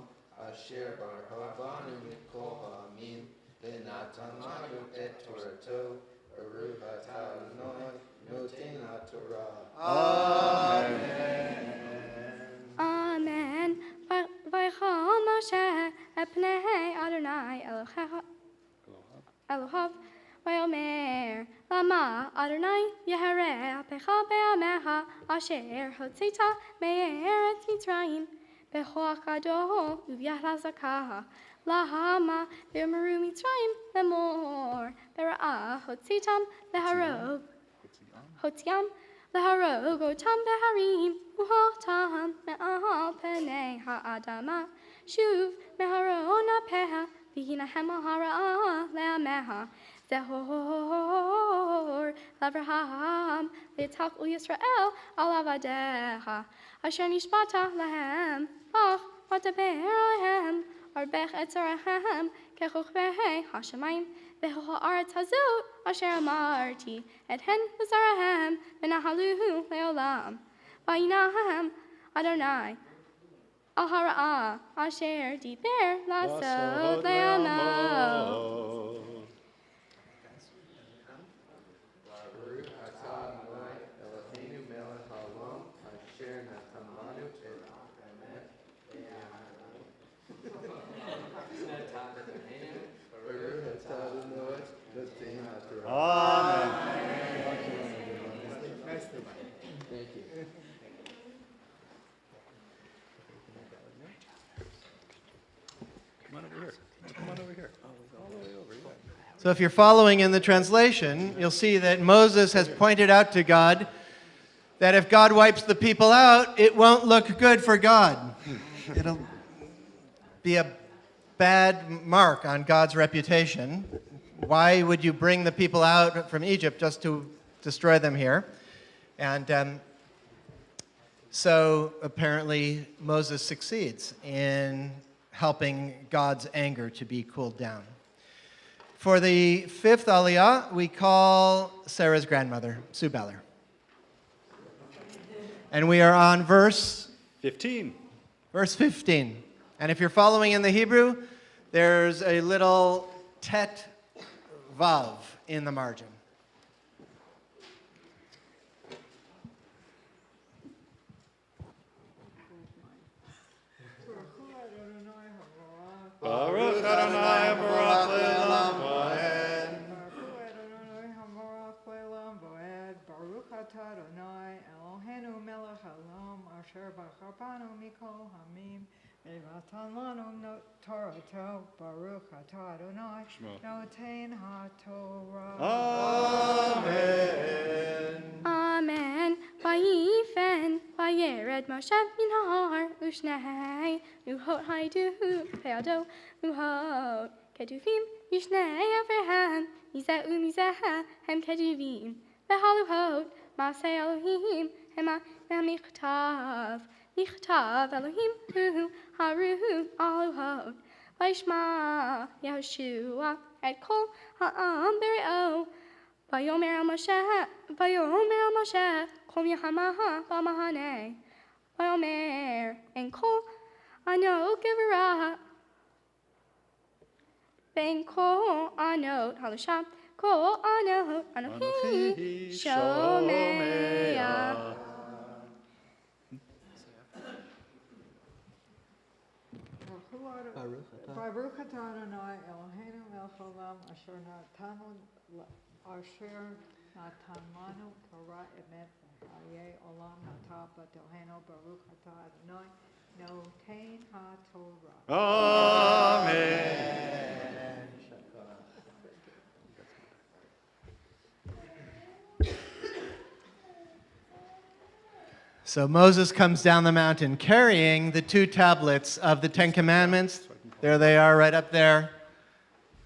asher baruch rabanu mikol ha'amim v'natan lanu et torato. Baruch atah Adonai noten haTorah. Amen. Amen. Vaychol Moshe et pnei Adonai Elohav Vayomer Lama Adonai Yehareh Apecha be'amecha Asher hotzita me'eretz Mitzrayim be'choach gado u'v'yahla zakaha lahama be'meru Mitzrayim lemor be'ra'ah hotzitam leharog hotziam leharog otam beharim uhotam me'al penei ha'adama shuv meharon apeha v'hinahem hara'ah le'ameha zehor l'Avraham litzach u'Yisrael al avadeha asher nishbata lahem ach v'taber alehem arbech etzarahem kechuchbehei hashemayim v'ha'aretz hazu asher amarti ethen l'zarahem v'nahaluhu le'olam v'yinahem Adonai al hara'ah asher diber lasod le'amo. Amen. Thank you. Come on over here. Come on over here. All the way over here. So if you're following in the translation, you'll see that Moses has pointed out to God that if God wipes the people out, it won't look good for God. It'll be a bad mark on God's reputation. Why would you bring the people out from Egypt just to destroy them here? And so apparently Moses succeeds in helping God's anger to be cooled down. For the fifth Aliyah, we call Sarah's grandmother, Sue Beller. And we are on verse 15. Verse 15. And if you're following in the Hebrew, there's a little tet vav in the margin. Baruch Adonai Baruch Le'olam Va'ed. Baruch atah Adonai Eloheinu melech haolam asher b'charpanu mikol hamim v'natan lanu torato. Baruch atah Adonai noten haTorah. Amen. Amen. Vayifen vayered Moshe min ha'ar u'shnei luhot haidu pe'ado luhot keduvim yishnei Avraham mizeh u'mizeh hem keduvim v'haluhot maseh Elohim hema michtav Elohim hu Haruhu Aluhot, Vaishma Yahushua, et Kol Ha'am Berio, Vayomer Moshe, Kol Yahamaha Bamahane, Vayomer, and Kol Ano Gevurah, Ben Kol Ano, Halusham, Kol Ano, Anohi, Shomeya. Baruch atah Adonai Eloheinu melech haolam asher natan lanu Torah emet v'chayei olam natah b'tohenu Baruch atah Adonai noten haTorah. Amen. So Moses comes down the mountain carrying the 2 tablets of the 10 Commandments. There they are right up there.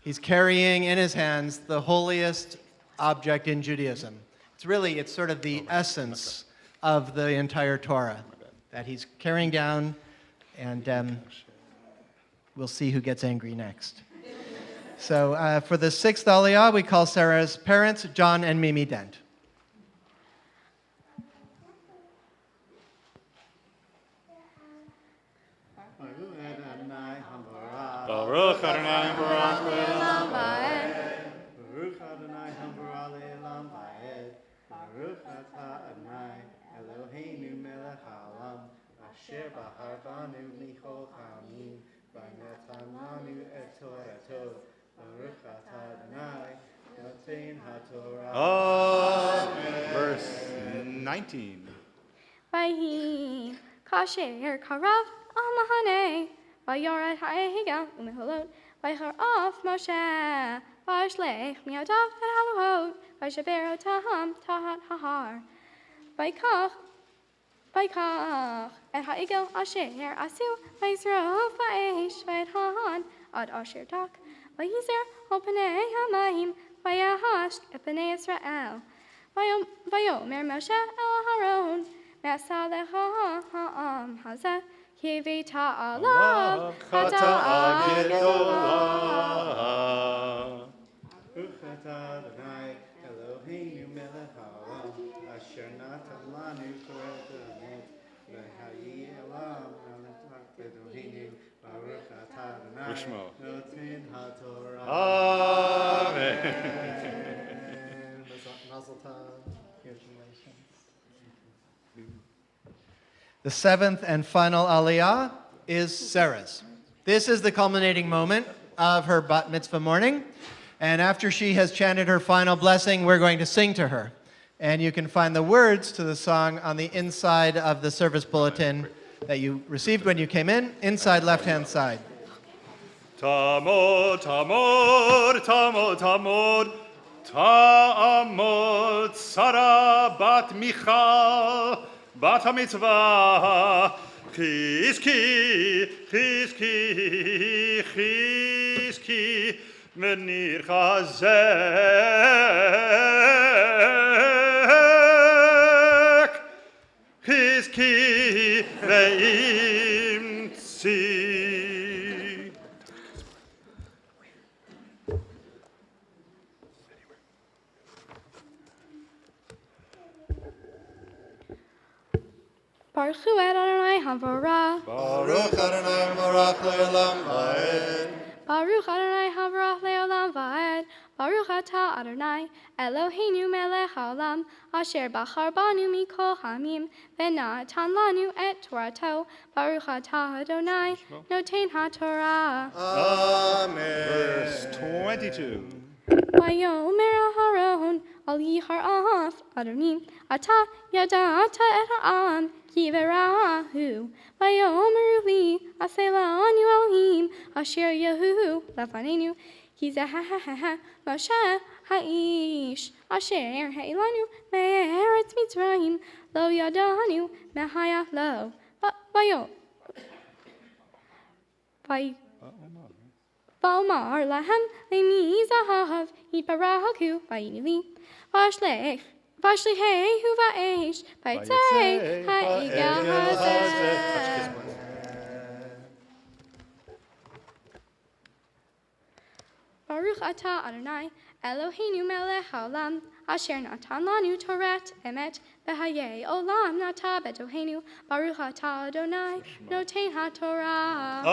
He's carrying in his hands the holiest object in Judaism. It's sort of the essence of the entire Torah that he's carrying down, and we'll see who gets angry next. So for the 6th Aliyah, we call Sarah's parents, John and Mimi Dent. Baruch Adonai Baruch Le'olam. Baruch Adonai Hamburah Le'olam Va'ed. Baruch Atah Adonai Eloheinu melech haolam asher bahar banu michol ha'amim v'natan lanu et Torato. Baruch Atah Adonai noten haTorah. Amen. Verse 19. Vayhi kasher karav amahane. Vayored ha'ehigal u'meholot. Vayharaf Moshe. Vayshlech miadav et haluhot. Vayshavero taham tahat hahar. Vaykach et ha'egel asher asu. Vayisrov va'esh vayethan ad asher tak. Vayizer openei hamayim. Vayahash epenei Israel. Vayomer Moshe el Haron. Mesalecha ha'am hazeh. Kivita alav chata agedolah. Baruch atah Adonai Eloheinu melech haolam asher natan lanu Torah emet v'hayi elam Eloheinu Baruch atah Adonai Ushmo. noten haTorah. Amen. Mazel tov. Congratulations. The 7th and final aliyah is Sarah's. This is the culminating moment of her bat mitzvah morning. And after she has chanted her final blessing, we're going to sing to her. And you can find the words to the song on the inside of the service bulletin that you received when you came in, inside left-hand side. Tamod, tamod, tamod, tamod, tamod, Sarah bat Michal, bat ha-mitzvah, chizki, chizki, chizki, v'nir chazek, chizki, ve'imtzi. Baruch Hu Adonai Havarah. Baruch Adonai Baruch Le'olam Va'ed. Baruch Adonai Havarach Le'olam Va'ed. Baruch Atah Adonai Eloheinu melech haolam asher bachar banu mikol hamim v'natan lanu et Torato. Baruch Atah Adonai noten haTorah. Amen. Verse 22. Vayomer Aharon al yiharav Adonim atah yadata et ha'am kiverahu. Vayomer li aselanu Elohim asher yahu lefanenu kizahahaha Moshe ha'ish asher ha'ilanu me'eretz Mitzrayim lo yadanu mehaya lo. Va'omar lahem le'mi zahav yitbarachu va'yinili v'ashlehehu va'esh va'yitzei ha'igel hazeh. Baruch atah Adonai, Eloheinu melech haolam, asher natan lanu Torat emet, behayei olam nata betohenu, Baruch atah Adonai, noten haTorah.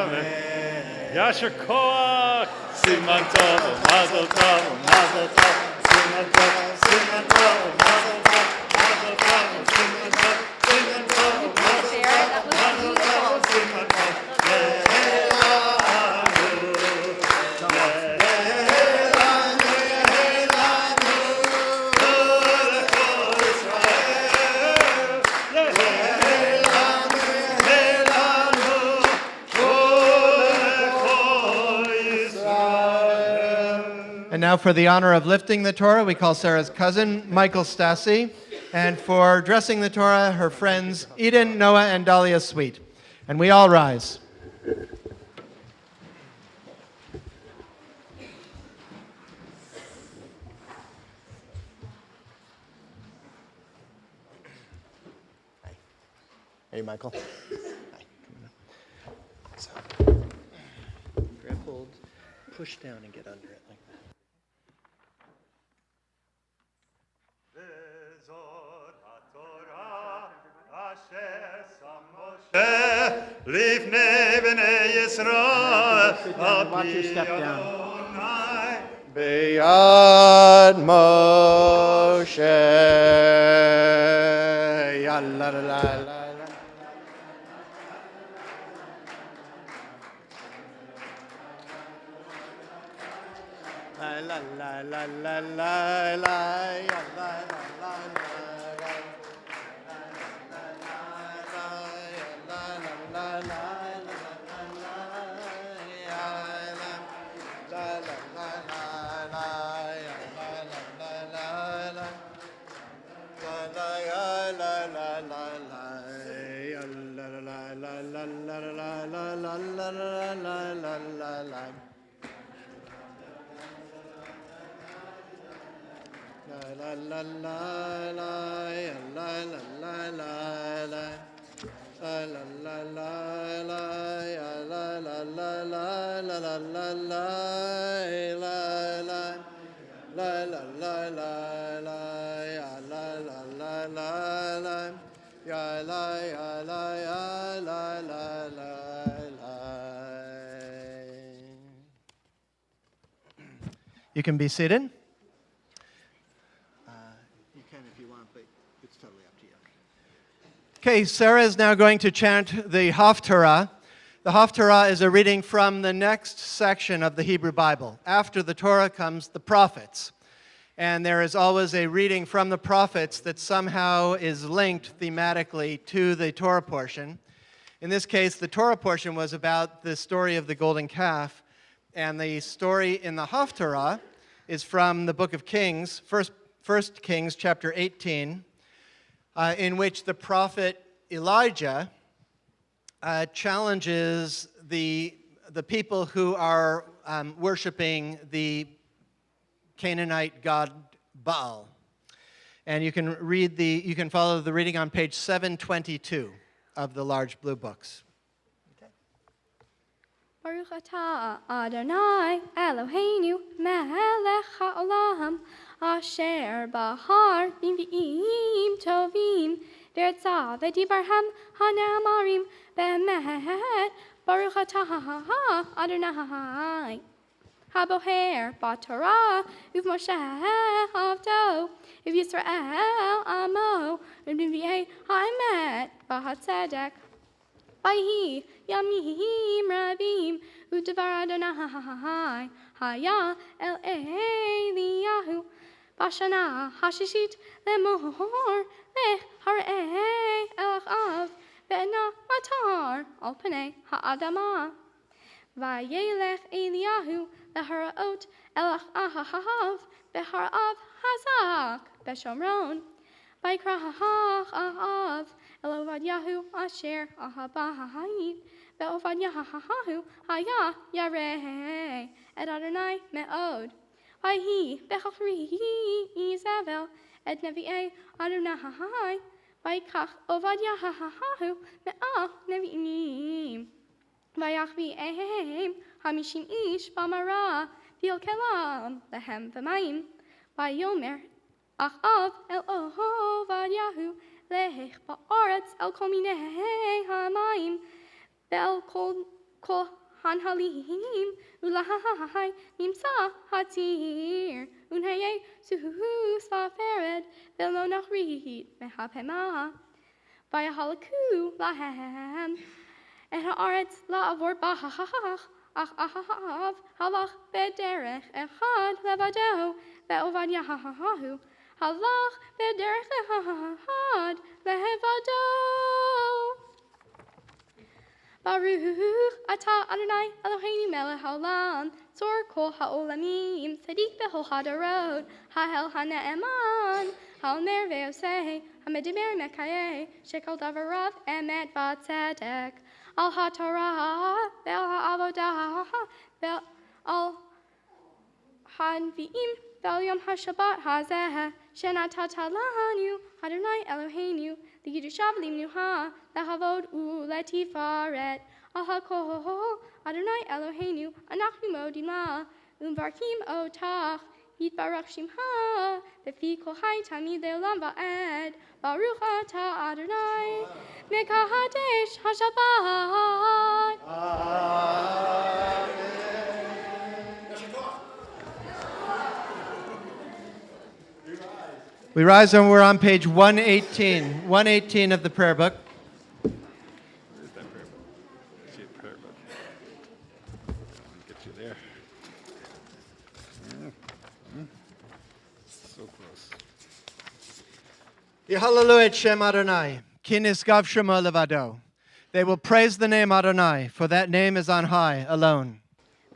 Amen. Yasher Koach. Siman Tov, Mazel Tov, Mazel Tov. Siman Tov, Siman Tov, Mazel Tov, Mazel Tov. Siman Tov, Siman Tov, Mazel Tov, Mazel Tov. Siman Tov. And now for the honor of lifting the Torah, we call Sarah's cousin, Michael Stassi. And for dressing the Torah, her friends, Eden, Noah, and Dahlia Sweet. And we all rise. Hey, Michael. Hi. So, grab hold, push down, and get under it like that. Lifnei b'nei Yisrael, Watch your step down. Adonai. Beyond Moshe. Yalla la la la. La la la la la la la la la la You can be seated. You can if you want, but it's totally up to you. Okay, Sarah is now going to chant the Haftarah. The Haftarah is a reading from the next section of the Hebrew Bible. After the Torah comes the prophets. And there is always a reading from the prophets that somehow is linked thematically to the Torah portion. In this case, the Torah portion was about the story of the golden calf, and the story in the Haftarah is from the book of Kings, First Kings chapter 18, in which the prophet Elijah challenges the people who are worshiping the Canaanite god Baal. And you can follow the reading on page 722 of the large blue books. Baruch atah Adonai Eloheinu melech haolam asher bahar b'im tovim v'eretza v'dibarhem hanamarim be'emet Baruch atah Adonai haboher b'Torah u'v'Moshe avdo u'Yisrael amo u'b'nvi'ei ha'emet b'hatzedek Vayhi yamim rabim u'devar Adonai haya el Eliyahu b'shana hashishit lemor leharei el achav ve'ena matar al pnei ha'adama vayelech Eliyahu leharaot el achav beharav hazak b'shomron vayikra ha'achav Elovadyahu asher ahabahayit be'ovadyahu haya yareh et Adonai me'od vayhi bechachri Izavel et nevi'ei Adonai vayikach ovadyahu me'ah nevi'im vayachvi ehem hamishim ish b'mara v'il kelam lehem v'mayim v'yomer achav el Ovadiahu lech ba'aretz el kol minei hamayim ve'el kol hanhalim ulahai nimsa hatir unhaye suhus va'fered ve'lo nachrit mehapema v'yahalaku lahem et ha'aretz la'avor b'hach achav halach b'derech echad levado ve'Ovadiahu halach b'derech echad levado. Baruch atah Adonai Eloheinu melech haolam tzor kol haolamim tzadik b'chol hadarot ha'el ha'ne'eman ha'omer ve'oseh ha'mediber mekayeh shekol davarav emet v'tzedek al ha'torah ve'al ha'avodah ve'al ha'nvi'im ve'al yom ha'shabbat hazeh shenatata lanu Adonai Eloheinu l'yidushav limnuha lehavod u'letifaret al ha'kol Adonai Eloheinu anachnu modim la umvarkim otach yitbarach shimcha v'fi kol hai tamid le'olam va'ed baruch atah Adonai mekahadesh hashabbat. We rise and we're on page 118 of the prayer book. Where's that prayer book? I see a prayer book. Get you there. So close. Yehalalu et Shem Adonai, ki nisgav shemo levado. They will praise the name Adonai, for that name is on high alone.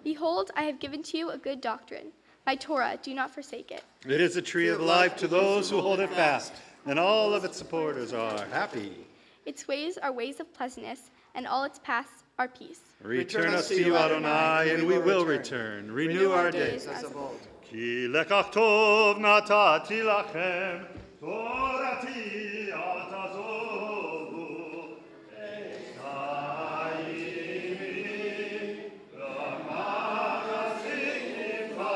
Behold, I have given to you a good doctrine. My Torah, do not forsake it. It is a tree of life to those who hold it fast, and all of its supporters are happy. Its ways are ways of pleasantness, and all its paths are peace. Return us to you, Adonai, and we will return. Renew our days. as of old. Ki lekach tov natati lachem, torati atazovu, estaimi, lamachasinifa,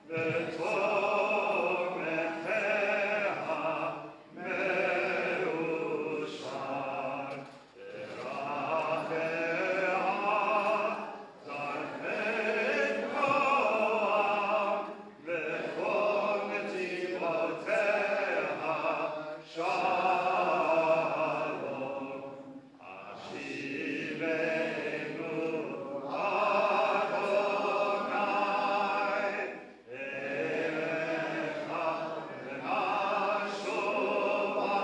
vetor mecheha, meushan, terafeha, zarfen koam, vefor metimoteha, shalom, ashivenu Adonai, elecha v'nashova,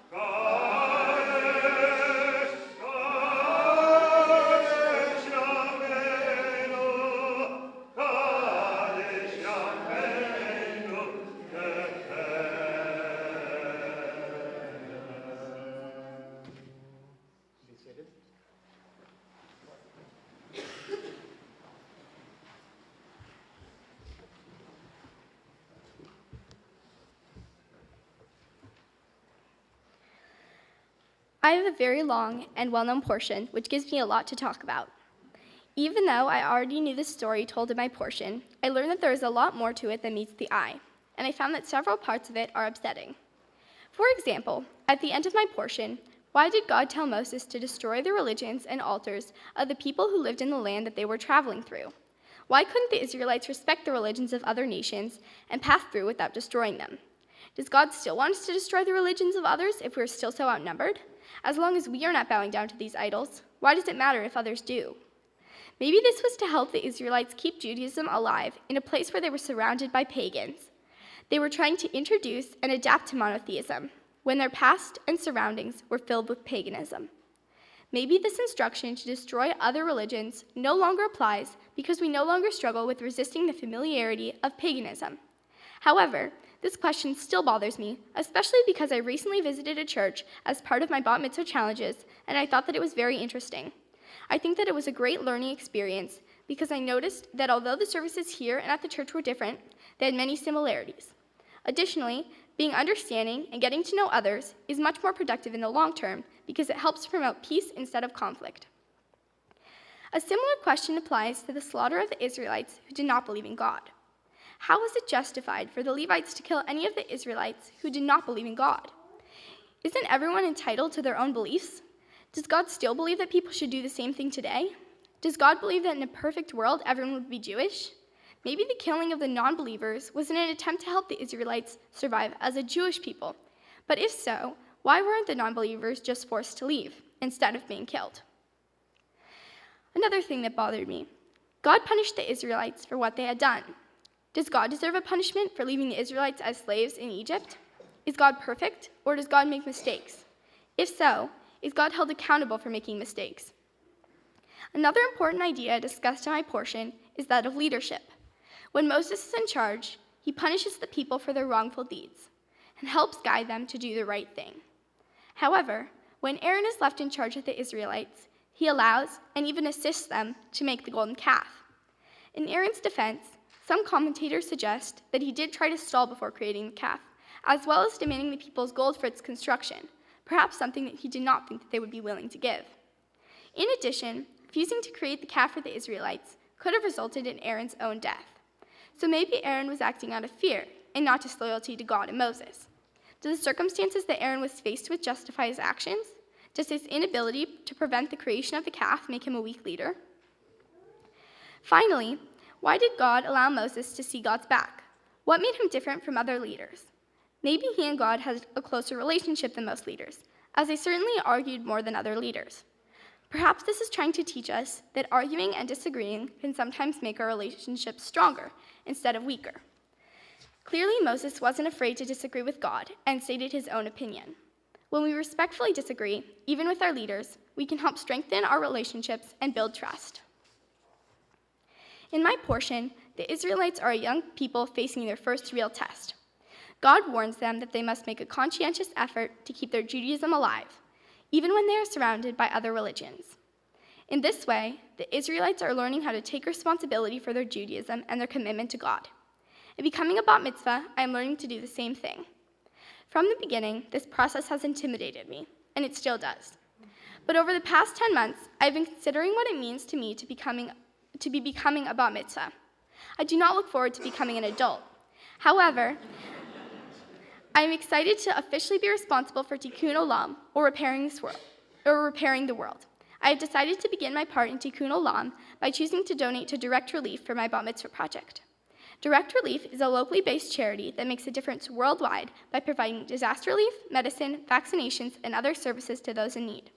kadesh, kadesh Yameinu, kadesh Yameinu, I have a very long and well-known portion, which gives me a lot to talk about. Even though I already knew the story told in my portion, I learned that there is a lot more to it than meets the eye, and I found that several parts of it are upsetting. For example, at the end of my portion, why did God tell Moses to destroy the religions and altars of the people who lived in the land that they were traveling through? Why couldn't the Israelites respect the religions of other nations and pass through without destroying them? Does God still want us to destroy the religions of others if we're still so outnumbered? As long as we are not bowing down to these idols, why does it matter if others do? Maybe this was to help the Israelites keep Judaism alive in a place where they were surrounded by pagans. They were trying to introduce and adapt to monotheism when their past and surroundings were filled with paganism. Maybe this instruction to destroy other religions no longer applies because we no longer struggle with resisting the familiarity of paganism. However, this question still bothers me, especially because I recently visited a church as part of my Bat Mitzvah challenges, and I thought that it was very interesting. I think that it was a great learning experience because I noticed that although the services here and at the church were different, they had many similarities. Additionally, being understanding and getting to know others is much more productive in the long term because it helps promote peace instead of conflict. A similar question applies to the slaughter of the Israelites who did not believe in God. How was it justified for the Levites to kill any of the Israelites who did not believe in God? Isn't everyone entitled to their own beliefs? Does God still believe that people should do the same thing today? Does God believe that in a perfect world everyone would be Jewish? Maybe the killing of the non-believers was in an attempt to help the Israelites survive as a Jewish people. But if so, why weren't the non-believers just forced to leave instead of being killed? Another thing that bothered me, God punished the Israelites for what they had done. Does God deserve a punishment for leaving the Israelites as slaves in Egypt? Is God perfect, or does God make mistakes? If so, is God held accountable for making mistakes? Another important idea discussed in my portion is that of leadership. When Moses is in charge, he punishes the people for their wrongful deeds and helps guide them to do the right thing. However, when Aaron is left in charge of the Israelites, he allows and even assists them to make the golden calf. In Aaron's defense, some commentators suggest that he did try to stall before creating the calf, as well as demanding the people's gold for its construction, perhaps something that he did not think that they would be willing to give. In addition, refusing to create the calf for the Israelites could have resulted in Aaron's own death. So maybe Aaron was acting out of fear and not disloyalty to God and Moses. Do the circumstances that Aaron was faced with justify his actions? Does his inability to prevent the creation of the calf make him a weak leader? Finally, why did God allow Moses to see God's back? What made him different from other leaders? Maybe he and God had a closer relationship than most leaders, as they certainly argued more than other leaders. Perhaps this is trying to teach us that arguing and disagreeing can sometimes make our relationships stronger instead of weaker. Clearly, Moses wasn't afraid to disagree with God and stated his own opinion. When we respectfully disagree, even with our leaders, we can help strengthen our relationships and build trust. In my portion, the Israelites are a young people facing their first real test. God warns them that they must make a conscientious effort to keep their Judaism alive, even when they are surrounded by other religions. In this way, the Israelites are learning how to take responsibility for their Judaism and their commitment to God. In becoming a bat mitzvah, I am learning to do the same thing. From the beginning, this process has intimidated me, and it still does. But over the past 10 months, I've been considering what it means to me to be becoming a bat mitzvah. I do not look forward to becoming an adult. However, I am excited to officially be responsible for tikkun olam, or repairing the world. I have decided to begin my part in tikkun olam by choosing to donate to Direct Relief for my bat mitzvah project. Direct Relief is a locally based charity that makes a difference worldwide by providing disaster relief, medicine, vaccinations, and other services to those in need.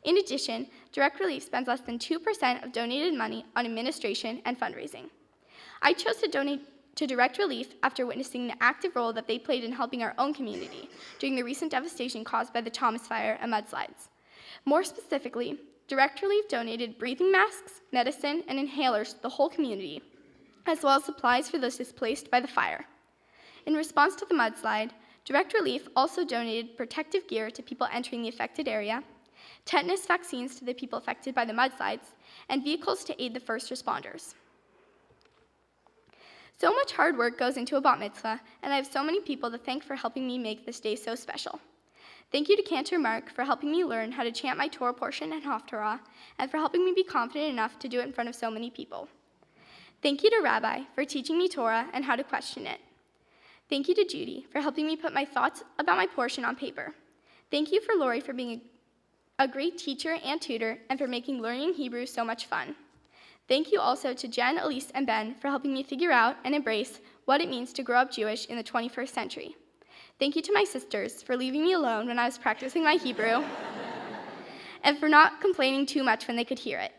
In addition, Direct Relief spends less than 2% of donated money on administration and fundraising. I chose to donate to Direct Relief after witnessing the active role that they played in helping our own community during the recent devastation caused by the Thomas Fire and mudslides. More specifically, Direct Relief donated breathing masks, medicine, and inhalers to the whole community, as well as supplies for those displaced by the fire. In response to the mudslide, Direct Relief also donated protective gear to people entering the affected area, tetanus vaccines to the people affected by the mudslides, and vehicles to aid the first responders. So much hard work goes into a bat mitzvah, and I have so many people to thank for helping me make this day so special. Thank you to Cantor Mark for helping me learn how to chant my Torah portion and Haftarah, and for helping me be confident enough to do it in front of so many people. Thank you to Rabbi for teaching me Torah and how to question it. Thank you to Judy for helping me put my thoughts about my portion on paper. Thank you for Lori for being a great teacher and tutor and for making learning Hebrew so much fun. Thank you also to Jen, Elise, and Ben for helping me figure out and embrace what it means to grow up Jewish in the 21st century. Thank you to my sisters for leaving me alone when I was practicing my Hebrew and for not complaining too much when they could hear it.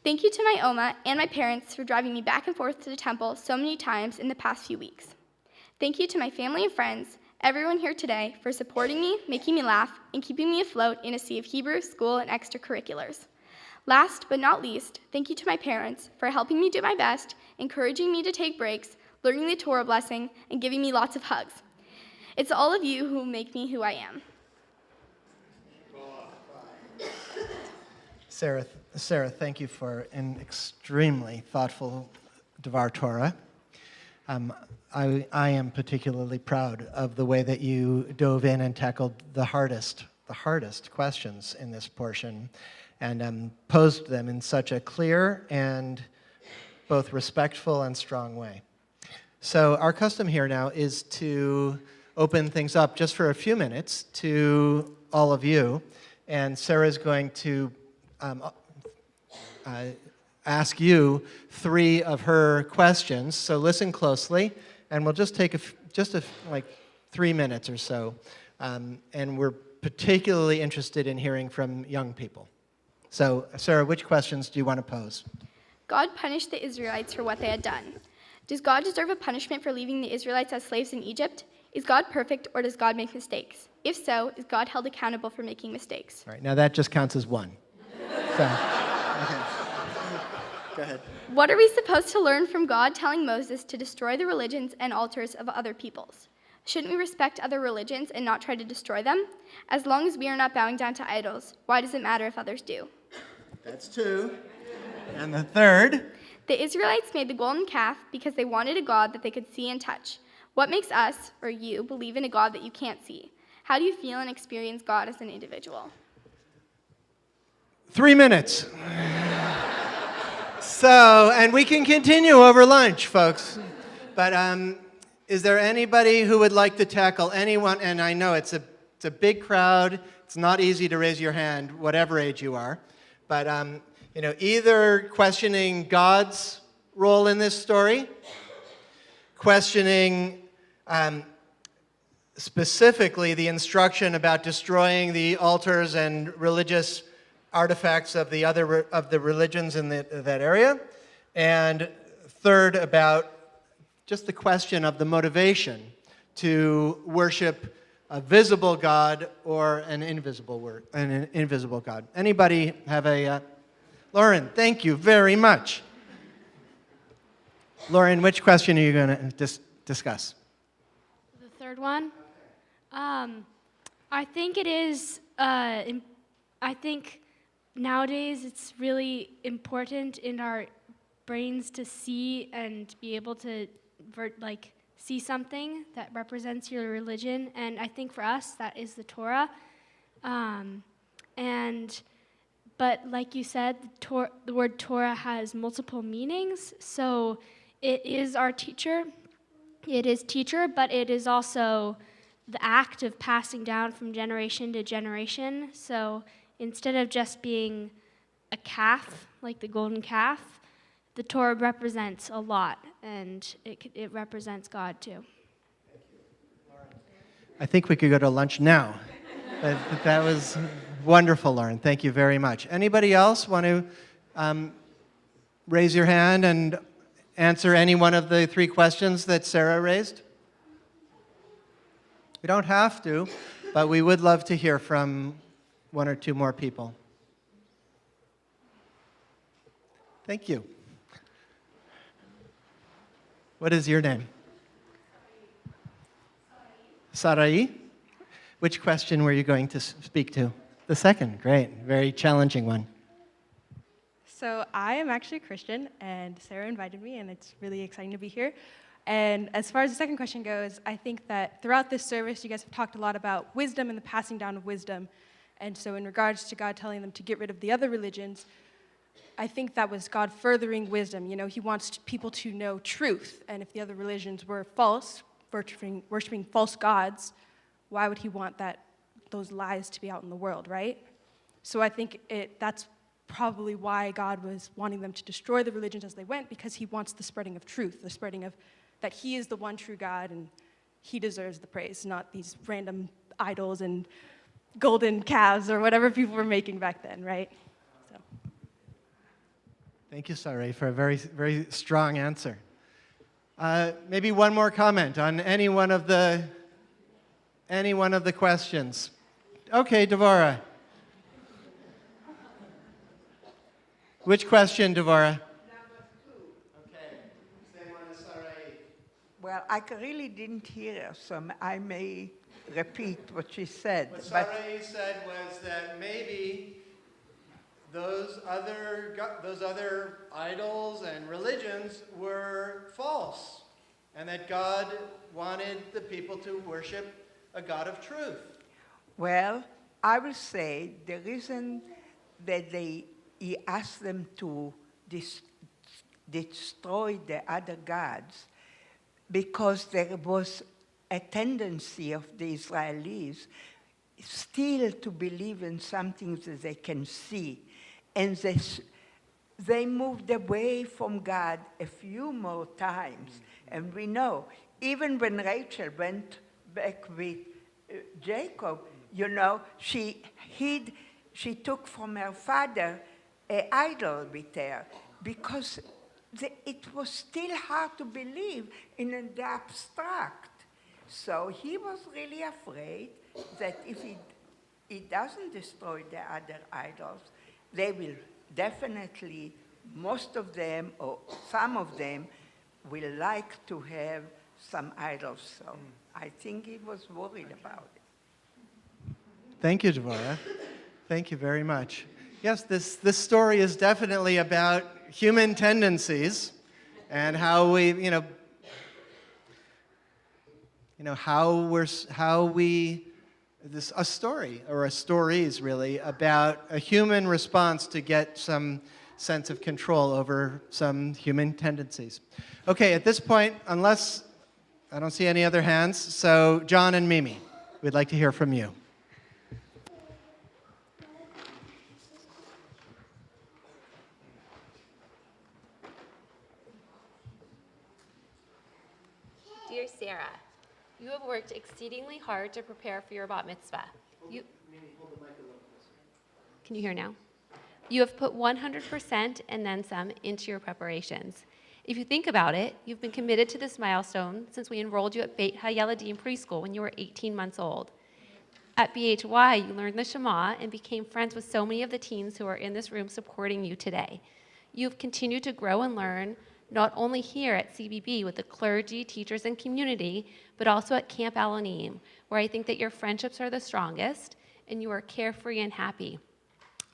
Thank you to my Oma and my parents for driving me back and forth to the temple so many times in the past few weeks. Thank you to my family and friends, everyone here today, for supporting me, making me laugh, and keeping me afloat in a sea of Hebrew, school, and extracurriculars. Last but not least, thank you to my parents for helping me do my best, encouraging me to take breaks, learning the Torah blessing, and giving me lots of hugs. It's all of you who make me who I am. Sarah, thank you for an extremely thoughtful Devar Torah. I am particularly proud of the way that you dove in and tackled the hardest the hardest questions in this portion and posed them in such a clear and both respectful and strong way. So our custom here now is to open things up just for a few minutes to all of you. And Sarah's going to ask you 3 of her questions. So listen closely, and we'll just take like 3 minutes or so. And we're particularly interested in hearing from young people. So Sarah, which questions do you want to pose? God punished the Israelites for what they had done. Does God deserve a punishment for leaving the Israelites as slaves in Egypt? Is God perfect, or does God make mistakes? If so, is God held accountable for making mistakes? All right, now that just counts as 1. So, okay. Go ahead. What are we supposed to learn from God telling Moses to destroy the religions and altars of other peoples? Shouldn't we respect other religions and not try to destroy them? As long as we are not bowing down to idols, why does it matter if others do? That's 2. And the third? The Israelites made the golden calf because they wanted a God that they could see and touch. What makes us, or you, believe in a God that you can't see? How do you feel and experience God as an individual? 3 minutes. So, and we can continue over lunch, folks. But is there anybody who would like to tackle anyone? And I know it's a big crowd. It's not easy to raise your hand, whatever age you are. But either questioning God's role in this story, questioning specifically the instruction about destroying the altars and religious artifacts of the religions in that area, and third, about just the question of the motivation to worship a visible God or an invisible God. Anybody have a... Lauren, thank you very much. Lauren, which question are you going to discuss? The third one? I think it is, I think nowadays it's really important in our brains to see and be able to see something that represents your religion. And I think for us, that is the Torah. But like you said, the word Torah has multiple meanings. So it is our teacher. It is teacher, but it is also the act of passing down from generation to generation. So instead of just being a calf, like the golden calf, the Torah represents a lot, and it represents God too. I think we could go to lunch now. But that was wonderful, Lauren. Thank you very much. Anybody else want to raise your hand and answer any one of the 3 questions that Sarah raised? We don't have to, but we would love to hear from 1 or 2 more people. Thank you. What is your name? Sarai. Which question were you going to speak to? The second. Great. Very challenging one. So I am actually a Christian, and Sarah invited me, and it's really exciting to be here. And as far as the second question goes, I think that throughout this service, you guys have talked a lot about wisdom and the passing down of wisdom. And so in regards to God telling them to get rid of the other religions, I think that was God furthering wisdom. You know, he wants people to know truth. And if the other religions were false, worshiping false gods, why would he want those lies to be out in the world, right? So I think that's probably why God was wanting them to destroy the religions as they went, because he wants the spreading of truth, the spreading of that he is the one true God and he deserves the praise, not these random idols and golden calves or whatever people were making back then, right? So. Thank you, Sarai, for a very, very strong answer. Maybe one more comment on any one of the questions. Okay, Devorah. Which question, Devorah? Well, I really didn't hear her, so I may repeat what she said. What Sarai said was that maybe those other idols and religions were false, and that God wanted the people to worship a God of truth. Well, I will say the reason that he asked them to destroy the other gods, because there was a tendency of the Israelis still to believe in something that they can see. And they moved away from God a few more times. And we know, even when Rachel went back with Jacob, you know, she took from her father an idol with her, because it was still hard to believe in the abstract. So he was really afraid that if he doesn't destroy the other idols, they will definitely, most of them or some of them, will like to have some idols. So I think he was worried about it. Thank you, Devorah. Thank you very much. Yes, this story is definitely about human tendencies and how we, a story, or a stories really, about a human response to get some sense of control over some human tendencies. Okay, at this point, unless I don't see any other hands, so John and Mimi, we'd like to hear from you. Dear Sarah, you have worked exceedingly hard to prepare for your bat mitzvah. Can you hear now? You have put 100% and then some into your preparations. If you think about it, you've been committed to this milestone since we enrolled you at Beit HaYeladim preschool when you were 18 months old. At BHY, you learned the Shema and became friends with so many of the teens who are in this room supporting you today. You've continued to grow and learn, not only here at CBB with the clergy, teachers, and community, but also at Camp Alonim, where I think that your friendships are the strongest and you are carefree and happy.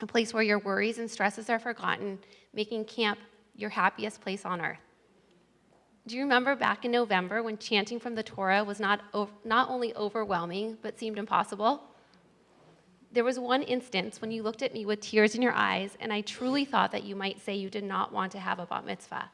A place where your worries and stresses are forgotten, making camp your happiest place on earth. Do you remember back in November when chanting from the Torah was not only overwhelming, but seemed impossible? There was one instance when you looked at me with tears in your eyes, and I truly thought that you might say you did not want to have a bat mitzvah.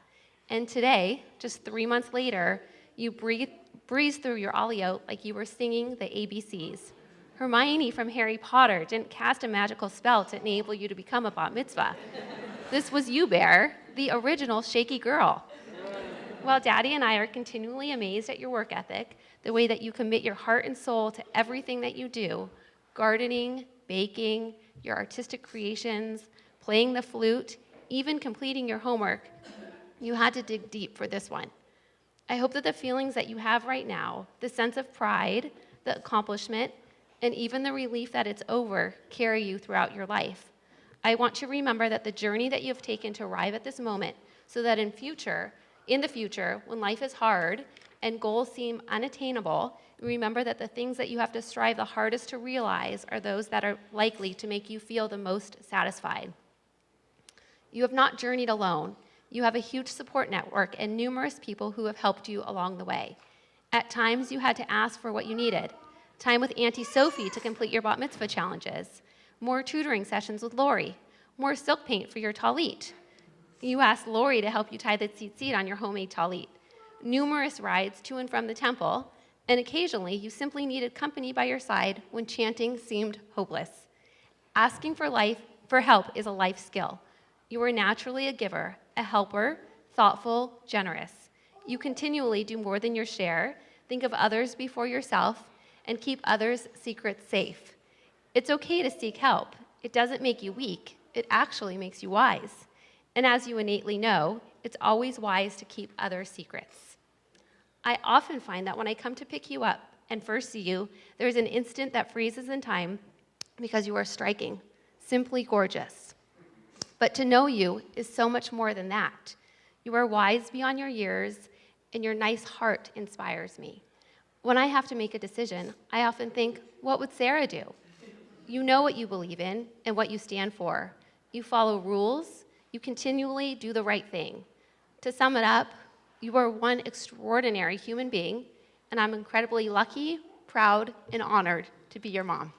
And today, just 3 months later, you breezed through your aliyot like you were singing the ABCs. Hermione from Harry Potter didn't cast a magical spell to enable you to become a bat mitzvah. This was you, Bear, the original shaky girl. While Daddy and I are continually amazed at your work ethic, the way that you commit your heart and soul to everything that you do, gardening, baking, your artistic creations, playing the flute, even completing your homework, you had to dig deep for this one. I hope that the feelings that you have right now, the sense of pride, the accomplishment, and even the relief that it's over, carry you throughout your life. I want you to remember that the journey that you have taken to arrive at this moment, so that in the future, when life is hard and goals seem unattainable, remember that the things that you have to strive the hardest to realize are those that are likely to make you feel the most satisfied. You have not journeyed alone. You have a huge support network and numerous people who have helped you along the way. At times, you had to ask for what you needed. Time with Auntie Sophie to complete your bat mitzvah challenges. More tutoring sessions with Lori. More silk paint for your talit. You asked Lori to help you tie the tzitzit on your homemade talit. Numerous rides to and from the temple, and occasionally you simply needed company by your side when chanting seemed hopeless. Asking for help is a life skill. You are naturally a giver, a helper, thoughtful, generous. You continually do more than your share, think of others before yourself, and keep others' secrets safe. It's okay to seek help. It doesn't make you weak. It actually makes you wise. And as you innately know, it's always wise to keep others' secrets. I often find that when I come to pick you up and first see you, there's an instant that freezes in time because you are striking, simply gorgeous. But to know you is so much more than that. You are wise beyond your years, and your nice heart inspires me. When I have to make a decision, I often think, what would Sarah do? You know what you believe in and what you stand for. You follow rules. You continually do the right thing. To sum it up, you are one extraordinary human being, and I'm incredibly lucky, proud, and honored to be your mom.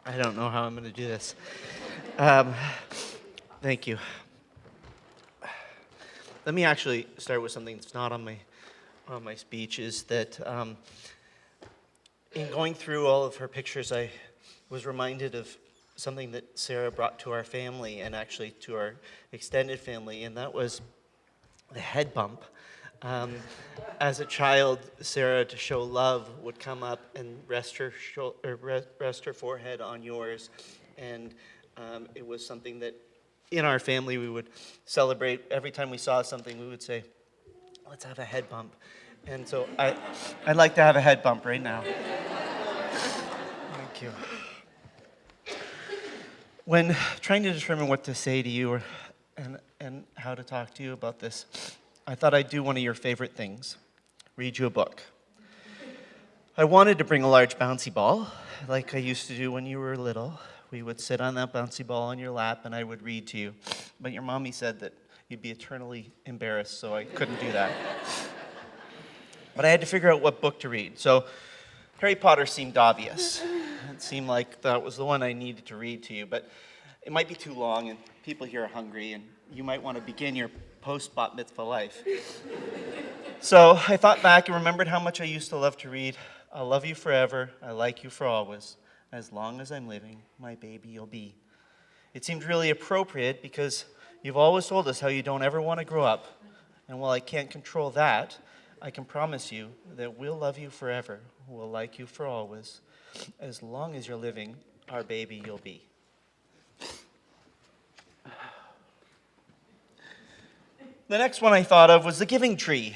I don't know how I'm going to do this. Thank you. Let me actually start with something that's not on my speech, is that in going through all of her pictures, I was reminded of something that Sarah brought to our family and actually to our extended family, and that was the head bump. As a child, Sarah, to show love, would come up and rest her forehead on yours, and it was something that in our family we would celebrate. Every time we saw something, we would say, "Let's have a head bump." And so I'd like to have a head bump right now. Thank you. When trying to determine what to say to you and how to talk to you about this, I thought I'd do one of your favorite things, read you a book. I wanted to bring a large bouncy ball, like I used to do when you were little. We would sit on that bouncy ball on your lap and I would read to you. But your mommy said that you'd be eternally embarrassed, so I couldn't do that. But I had to figure out what book to read. So Harry Potter seemed obvious. It seemed like that was the one I needed to read to you, but it might be too long and people here are hungry and you might want to begin your post-bat mitzvah life. So I thought back and remembered how much I used to love to read. I'll love you forever, I like you for always. As long as I'm living, my baby you'll be. It seemed really appropriate because you've always told us how you don't ever want to grow up. And while I can't control that, I can promise you that we'll love you forever. We'll like you for always. As long as you're living, our baby you'll be. The next one I thought of was the giving tree.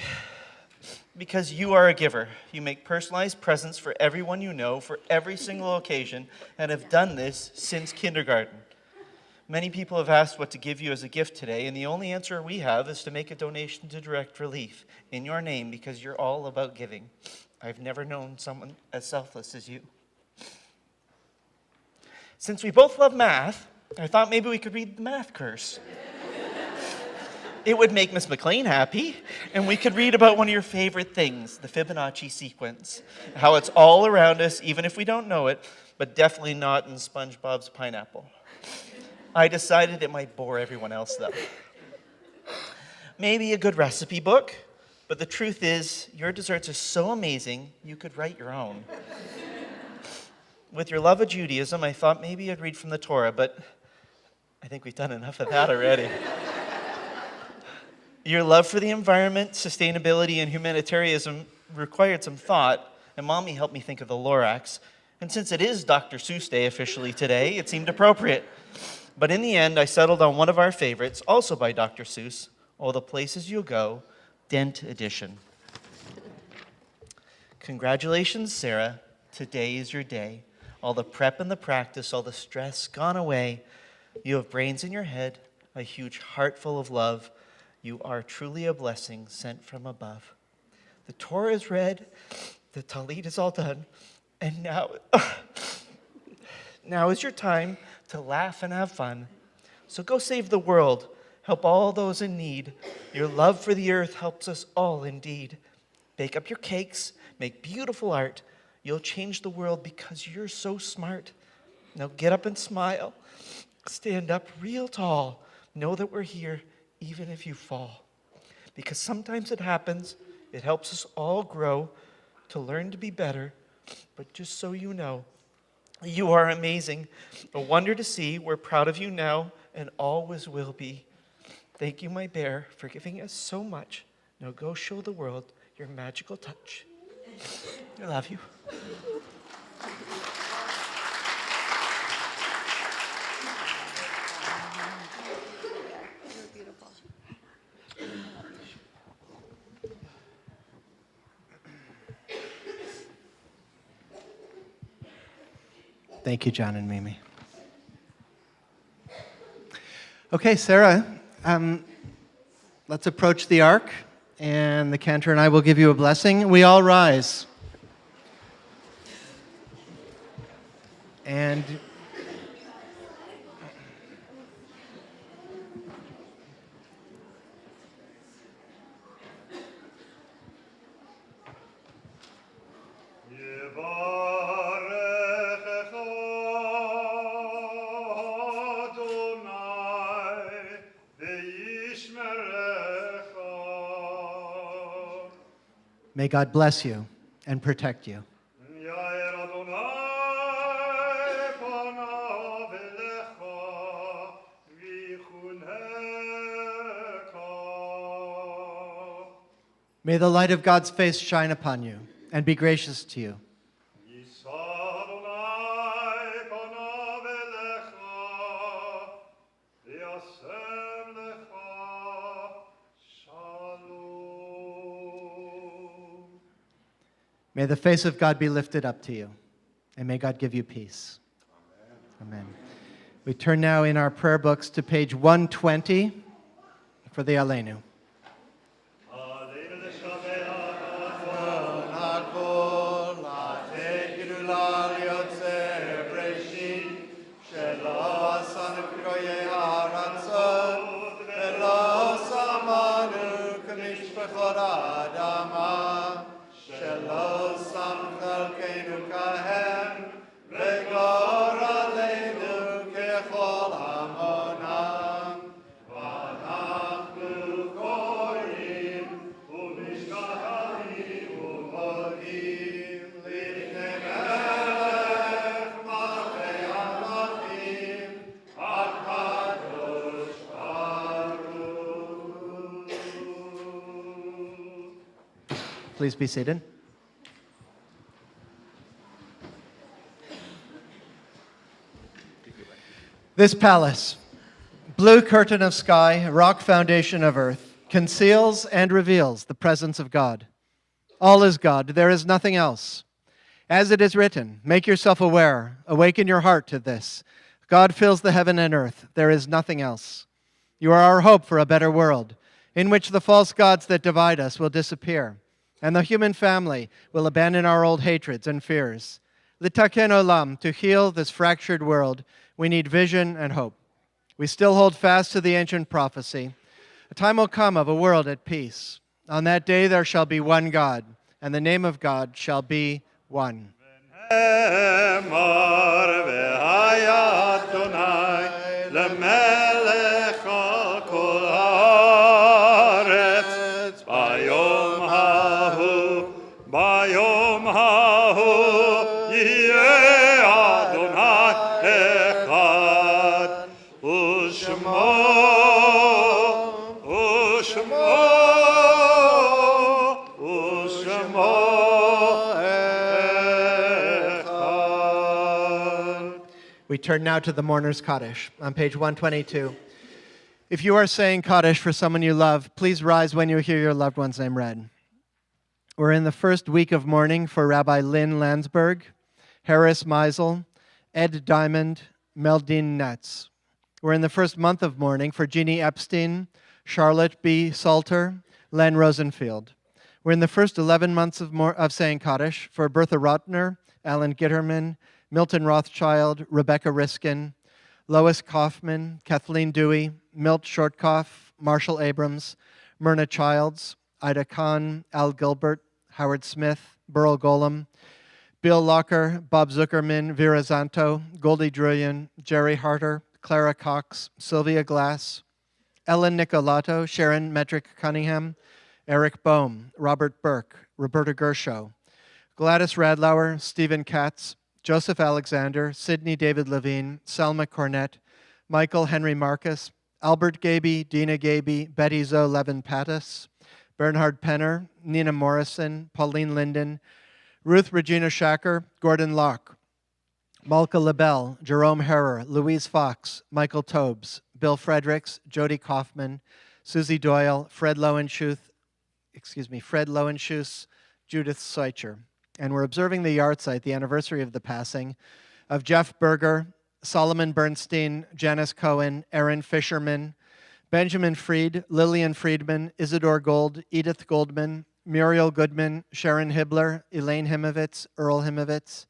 Because you are a giver. You make personalized presents for everyone you know, for every single occasion, and have done this since kindergarten. Many people have asked what to give you as a gift today, and the only answer we have is to make a donation to Direct Relief in your name because you're all about giving. I've never known someone as selfless as you. Since we both love math, I thought maybe we could read the math curse. It would make Miss McLean happy, and we could read about one of your favorite things, the Fibonacci sequence, how it's all around us, even if we don't know it, but definitely not in SpongeBob's pineapple. I decided it might bore everyone else, though. Maybe a good recipe book, but the truth is, your desserts are so amazing, you could write your own. With your love of Judaism, I thought maybe I'd read from the Torah, but I think we've done enough of that already. Your love for the environment, sustainability, and humanitarianism required some thought, and Mommy helped me think of the Lorax. And since it is Dr. Seuss Day officially today, it seemed appropriate. But in the end, I settled on one of our favorites, also by Dr. Seuss, All the Places You'll Go, Dent edition. Congratulations, Sarah. Today is your day. All the prep and the practice, all the stress gone away. You have brains in your head, a huge heart full of love. You are truly a blessing sent from above. The Torah is read, the Talit is all done, and now is your time to laugh and have fun. So go save the world, help all those in need. Your love for the earth helps us all indeed. Bake up your cakes, make beautiful art. You'll change the world because you're so smart. Now get up and smile. Stand up real tall. Know that we're here even if you fall. Because sometimes it happens, it helps us all grow to learn to be better. But just so you know, you are amazing, a wonder to see. We're proud of you now and always will be. Thank you, my bear, for giving us so much. Now go show the world your magical touch. I love you. Thank you, John and Mimi. Okay, Sarah, let's approach the ark, and the cantor and I will give you a blessing. We all rise. And וישמרך. May God bless you and protect you. יאר אדוני פניו אליך ויחונך. May the light of God's face shine upon you and be gracious to you. יישא אדוני פניו אליך וישם לך שלום. May the face of God be lifted up to you, and may God give you peace. Amen. We turn now in our prayer books to page 120 for the Aleinu. Please be seated. This palace, blue curtain of sky, rock foundation of earth, conceals and reveals the presence of God. All is God, there is nothing else. As it is written, make yourself aware, awaken your heart to this. God fills the heaven and earth, there is nothing else. You are our hope for a better world, in which the false gods that divide us will disappear, and the human family will abandon our old hatreds and fears. L'taken olam, to heal this fractured world, we need vision and hope. We still hold fast to the ancient prophecy. A time will come of a world at peace. On that day there shall be one God, and the name of God shall be one. ביום ההוא יהיה אדוני אחד, ושמו אחד. We turn now to the Mourner's Kaddish on page 122. If you are saying Kaddish for someone you love, please rise when you hear your loved one's name read. We're in the first week of mourning for Rabbi Lynn Landsberg, Harris Meisel, Ed Diamond, Meldine Netz. We're in the first month of mourning for Jeannie Epstein, Charlotte B. Salter, Len Rosenfield. We're in the first 11 months of saying Kaddish for Bertha Rotner, Alan Gitterman, Milton Rothschild, Rebecca Riskin, Lois Kaufman, Kathleen Dewey, Milt Shortkoff, Marshall Abrams, Myrna Childs, Ida Kahn, Al Gilbert, Howard Smith, Burl Golem, Bill Locker, Bob Zuckerman, Vera Zanto, Goldie Druyan, Jerry Harter, Clara Cox, Sylvia Glass, Ellen Nicolato, Sharon Metrick Cunningham, Eric Boehm, Robert Burke, Roberta Gershow, Gladys Radlauer, Stephen Katz, Joseph Alexander, Sidney David Levine, Selma Cornett, Michael Henry Marcus, Albert Gaby, Dina Gaby, Betty Zoe Levin-Pattis, Bernhard Penner, Nina Morrison, Pauline Linden, Ruth Regina Shacker, Gordon Locke, Malka LaBelle, Jerome Herrer, Louise Fox, Michael Tobes, Bill Fredericks, Jody Kaufman, Susie Doyle, Fred Lowenschutz, Judith Seicher. And we're observing the yahrzeit, the anniversary of the passing of Jeff Berger, Solomon Bernstein, Janice Cohen, Erin Fisherman, Benjamin Fried, Lillian Friedman, Isidore Gold, Edith Goldman, Muriel Goodman, Sharon Hibbler, Elaine Himovitz, Earl Himovitz,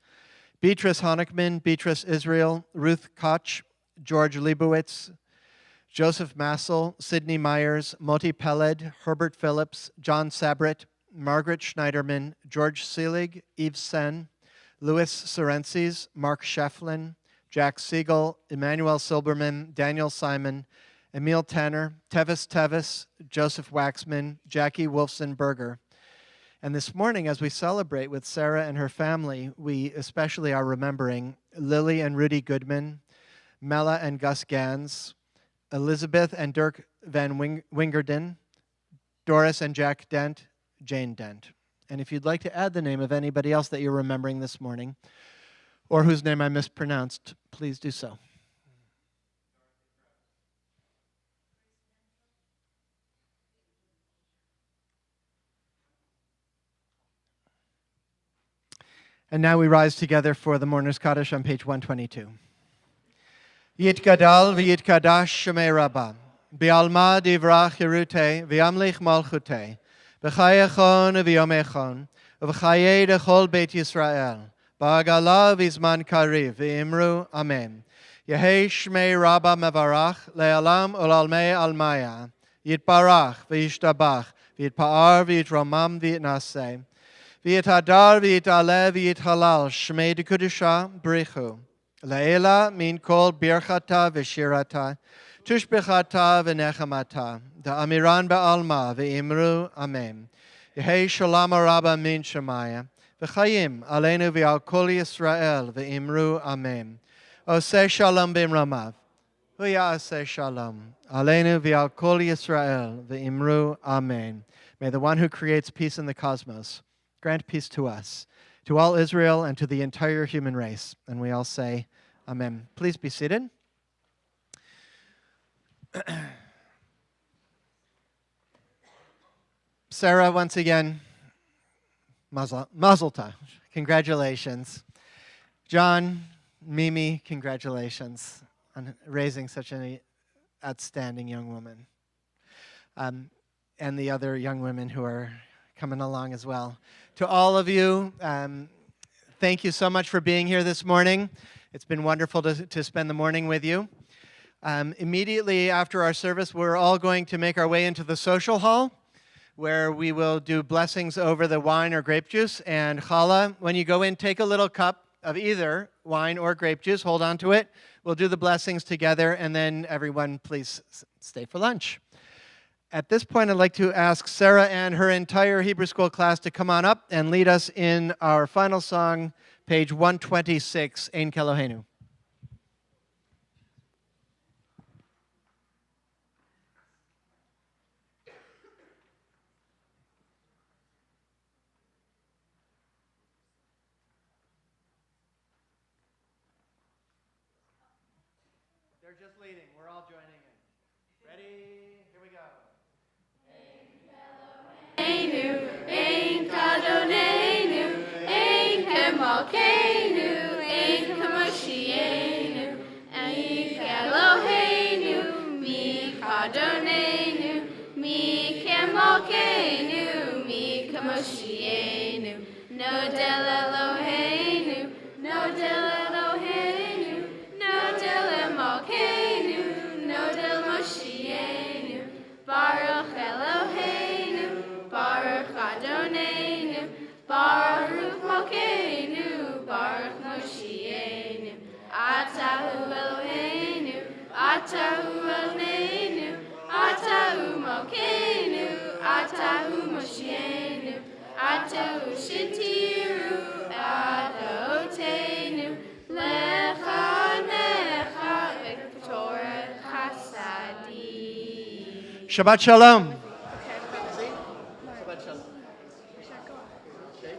Beatrice Honickman, Beatrice Israel, Ruth Koch, George Leibowitz, Joseph Massel, Sidney Myers, Moti Peled, Herbert Phillips, John Sabret, Margaret Schneiderman, George Seelig, Yves Sen, Louis Sorenses, Mark Shefflin, Jack Siegel, Emmanuel Silberman, Daniel Simon, Emil Tanner, Tevis, Joseph Waxman, Jackie Wolfson-Berger. And this morning, as we celebrate with Sarah and her family, we especially are remembering Lily and Rudy Goodman, Mella and Gus Gans, Elizabeth and Dirk Van Wingerden, Doris and Jack Dent, Jane Dent. And if you'd like to add the name of anybody else that you're remembering this morning, or whose name I mispronounced, please do so. And now we rise together for the Mourner's Kaddish on page 122. Yitgadal v'yitkadash shemei Rabbah, bi'alma divrach yerute, v'yamlich malchute, v'chayechon v'yomechon, v'chaye dechol Beit Yisrael, ba'agala v'izman kariv, v'imru amen. Yehei shmei Rabbah mevarach, le'alam ulalmei almaya, yitbarach v'yishtabach, v'yitpa'ar v'yitromam v'yitnaseh, v'yitadar v'yitale v'yithalal, shmei dekudusha brichu. Le'ela min kol birchata v'shirata, tushbechata v'nechamata, da'amiran ba'alma v'imru amen. Yehei shalom rabba min shemaya, v'chayim aleinu v'al kol Yisrael v'imru amen. Oseh shalom b'imramav, v'ya'aseh shalom, aleinu v'al kol Yisrael v'imru amen. May the one who creates peace in the cosmos grant peace to us, to all Israel, and to the entire human race. And we all say, amen. Please be seated. Sarah, once again, mazel tov. Congratulations. John, Mimi, congratulations on raising such an outstanding young woman. And the other young women who are coming along as well. To all of you, thank you so much for being here this morning. It's been wonderful to spend the morning with you. Immediately after our service, we're all going to make our way into the social hall, where we will do blessings over the wine or grape juice. And challah, when you go in, take a little cup of either wine or grape juice, hold on to it. We'll do the blessings together, and then everyone please stay for lunch. At this point, I'd like to ask Sarah and her entire Hebrew School class to come on up and lead us in our final song, page 126, Ein Kelohenu. They're just leading. We're all joining in. Ready? Here we go. Ein Kadonenu, Ein Kemalkeinu, Ein Kamoshienu, Ein Kelohenu, Mi Kadonenu, Mi Kemalkeinu, Mi Kamoshienu, Nodel Eloheinu, Nodel Eloheinu, Nodel Emalkeinu, Nodel Moshienu, Baruch Eloheinu, Baruch Adonenu, Baruch Malkeinu, Baruch Moshienu, Atahu Eloheinu, Atahu Eloheinu, Atahu Malkeinu, Atahu Moshienu, Atahu Shitiru, Adotenu, Lecha Necha V'Torah Chasadi. Shabbat Shalom.